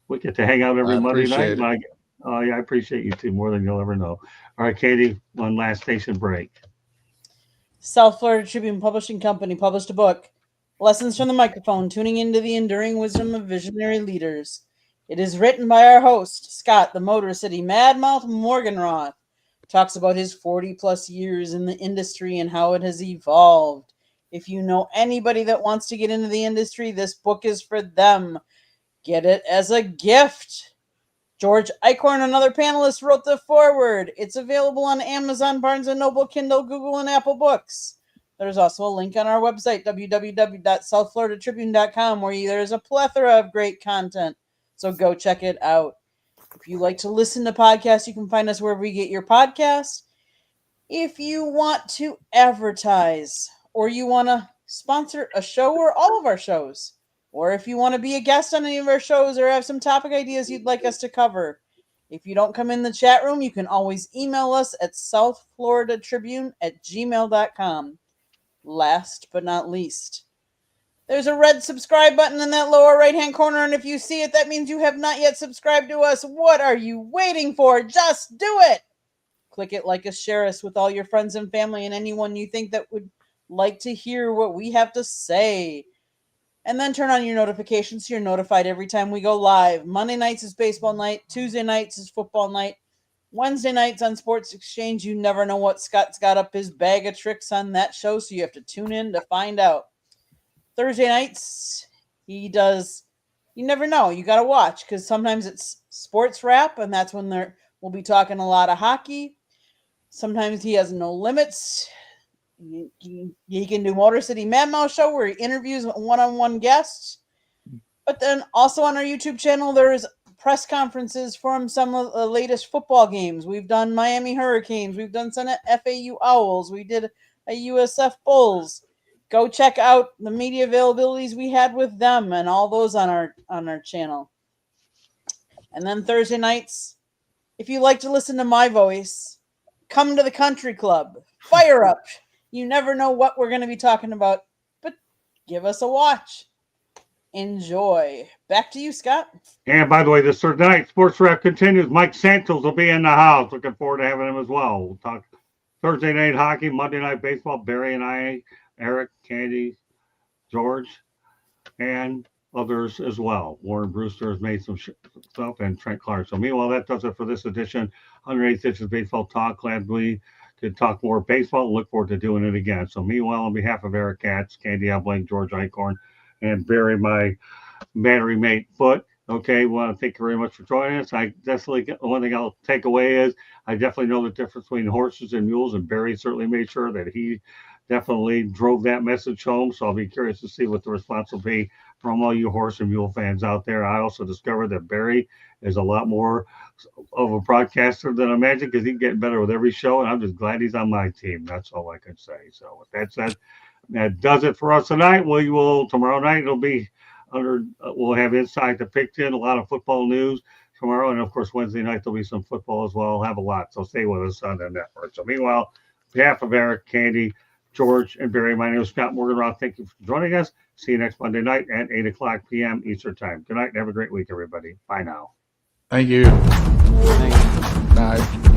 We get to hang out every I Monday night. appreciate Oh, yeah, I appreciate you too more than you'll ever know. All right, Katie, one last station break. South Florida Tribune Publishing Company published a book, Lessons from the Microphone, Tuning into the Enduring Wisdom of Visionary Leaders. It is written by our host, Scott, the Motor City Madmouth Morganroth. Talks about his 40-plus years in the industry and how it has evolved. If you know anybody that wants to get into the industry, this book is for them. Get it as a gift. George Eichhorn, another panelist, wrote the foreword. It's available on Amazon, Barnes & Noble, Kindle, Google, and Apple Books. There's also a link on our website, www.southfloridatribune.com, where there's a plethora of great content. So go check it out. If you like to listen to podcasts, you can find us wherever you get your podcasts. If you want to advertise or you want to sponsor a show or all of our shows, or if you want to be a guest on any of our shows or have some topic ideas you'd like us to cover, if you don't come in the chat room, you can always email us at southfloridatribune@gmail.com. Last but not least, there's a red subscribe button in that lower right-hand corner, and if you see it, that means you have not yet subscribed to us. What are you waiting for? Just do it! Click it, like us, share us with all your friends and family and anyone you think that would like to hear what we have to say. And then turn on your notifications so you're notified every time we go live. Monday nights is baseball night. Tuesday nights is football night. Wednesday nights on Sports Exchange. You never know what Scott's got up his bag of tricks on that show, so you have to tune in to find out. Thursday nights, he does, you never know. You got to watch, because sometimes it's sports wrap, and that's when we'll be talking a lot of hockey. Sometimes he has no limits. He can do Motor City Mad Mouse Show, where he interviews one-on-one guests. But then also on our YouTube channel, there's press conferences from some of the latest football games. We've done Miami Hurricanes. We've done some FAU Owls. We did a USF Bulls. Go check out the media availabilities we had with them and all those on our channel. And then Thursday nights, if you like to listen to my voice, come to the country club. Fire up. You never know what we're going to be talking about, but give us a watch. Enjoy. Back to you, Scott. And by the way, this Thursday night, Sports Wrap continues. Mike Santos will be in the house. Looking forward to having him as well. We'll talk Thursday night hockey, Monday night baseball. Barry and I, Eric, Candy, George, and others as well. Warren Brewster has made some stuff, and Trent Clark. So meanwhile, that does it for this edition. 108th Inches Baseball Talk. Glad we could talk more baseball. Look forward to doing it again. So meanwhile, on behalf of Eric Katz, Candy Blake, George Eichhorn, and Barry, my battery mate Foot. Okay, well, thank you very much for joining us. I definitely, one thing I'll take away is I definitely know the difference between horses and mules, and Barry certainly made sure that he definitely drove that message home. So I'll be curious to see what the response will be from all you horse and mule fans out there. I also discovered that Barry is a lot more of a broadcaster than I imagined, because he's getting better with every show, and I'm just glad he's on my team. That's all I can say. So with that said, that does it for us tonight. We will tomorrow night. It'll be we'll have Inside the Pick-Ten, a lot of football news tomorrow, and of course Wednesday night there'll be some football as well. I'll have a lot, so stay with us on the network. So meanwhile, on behalf of Eric, Candy, George, and Barry, my name is Scott Morganroth. Thank you for joining us. See you next Monday night at 8:00 p.m. Eastern Time. Good night and have a great week, everybody. Bye now. Thank you. Thank you. Night.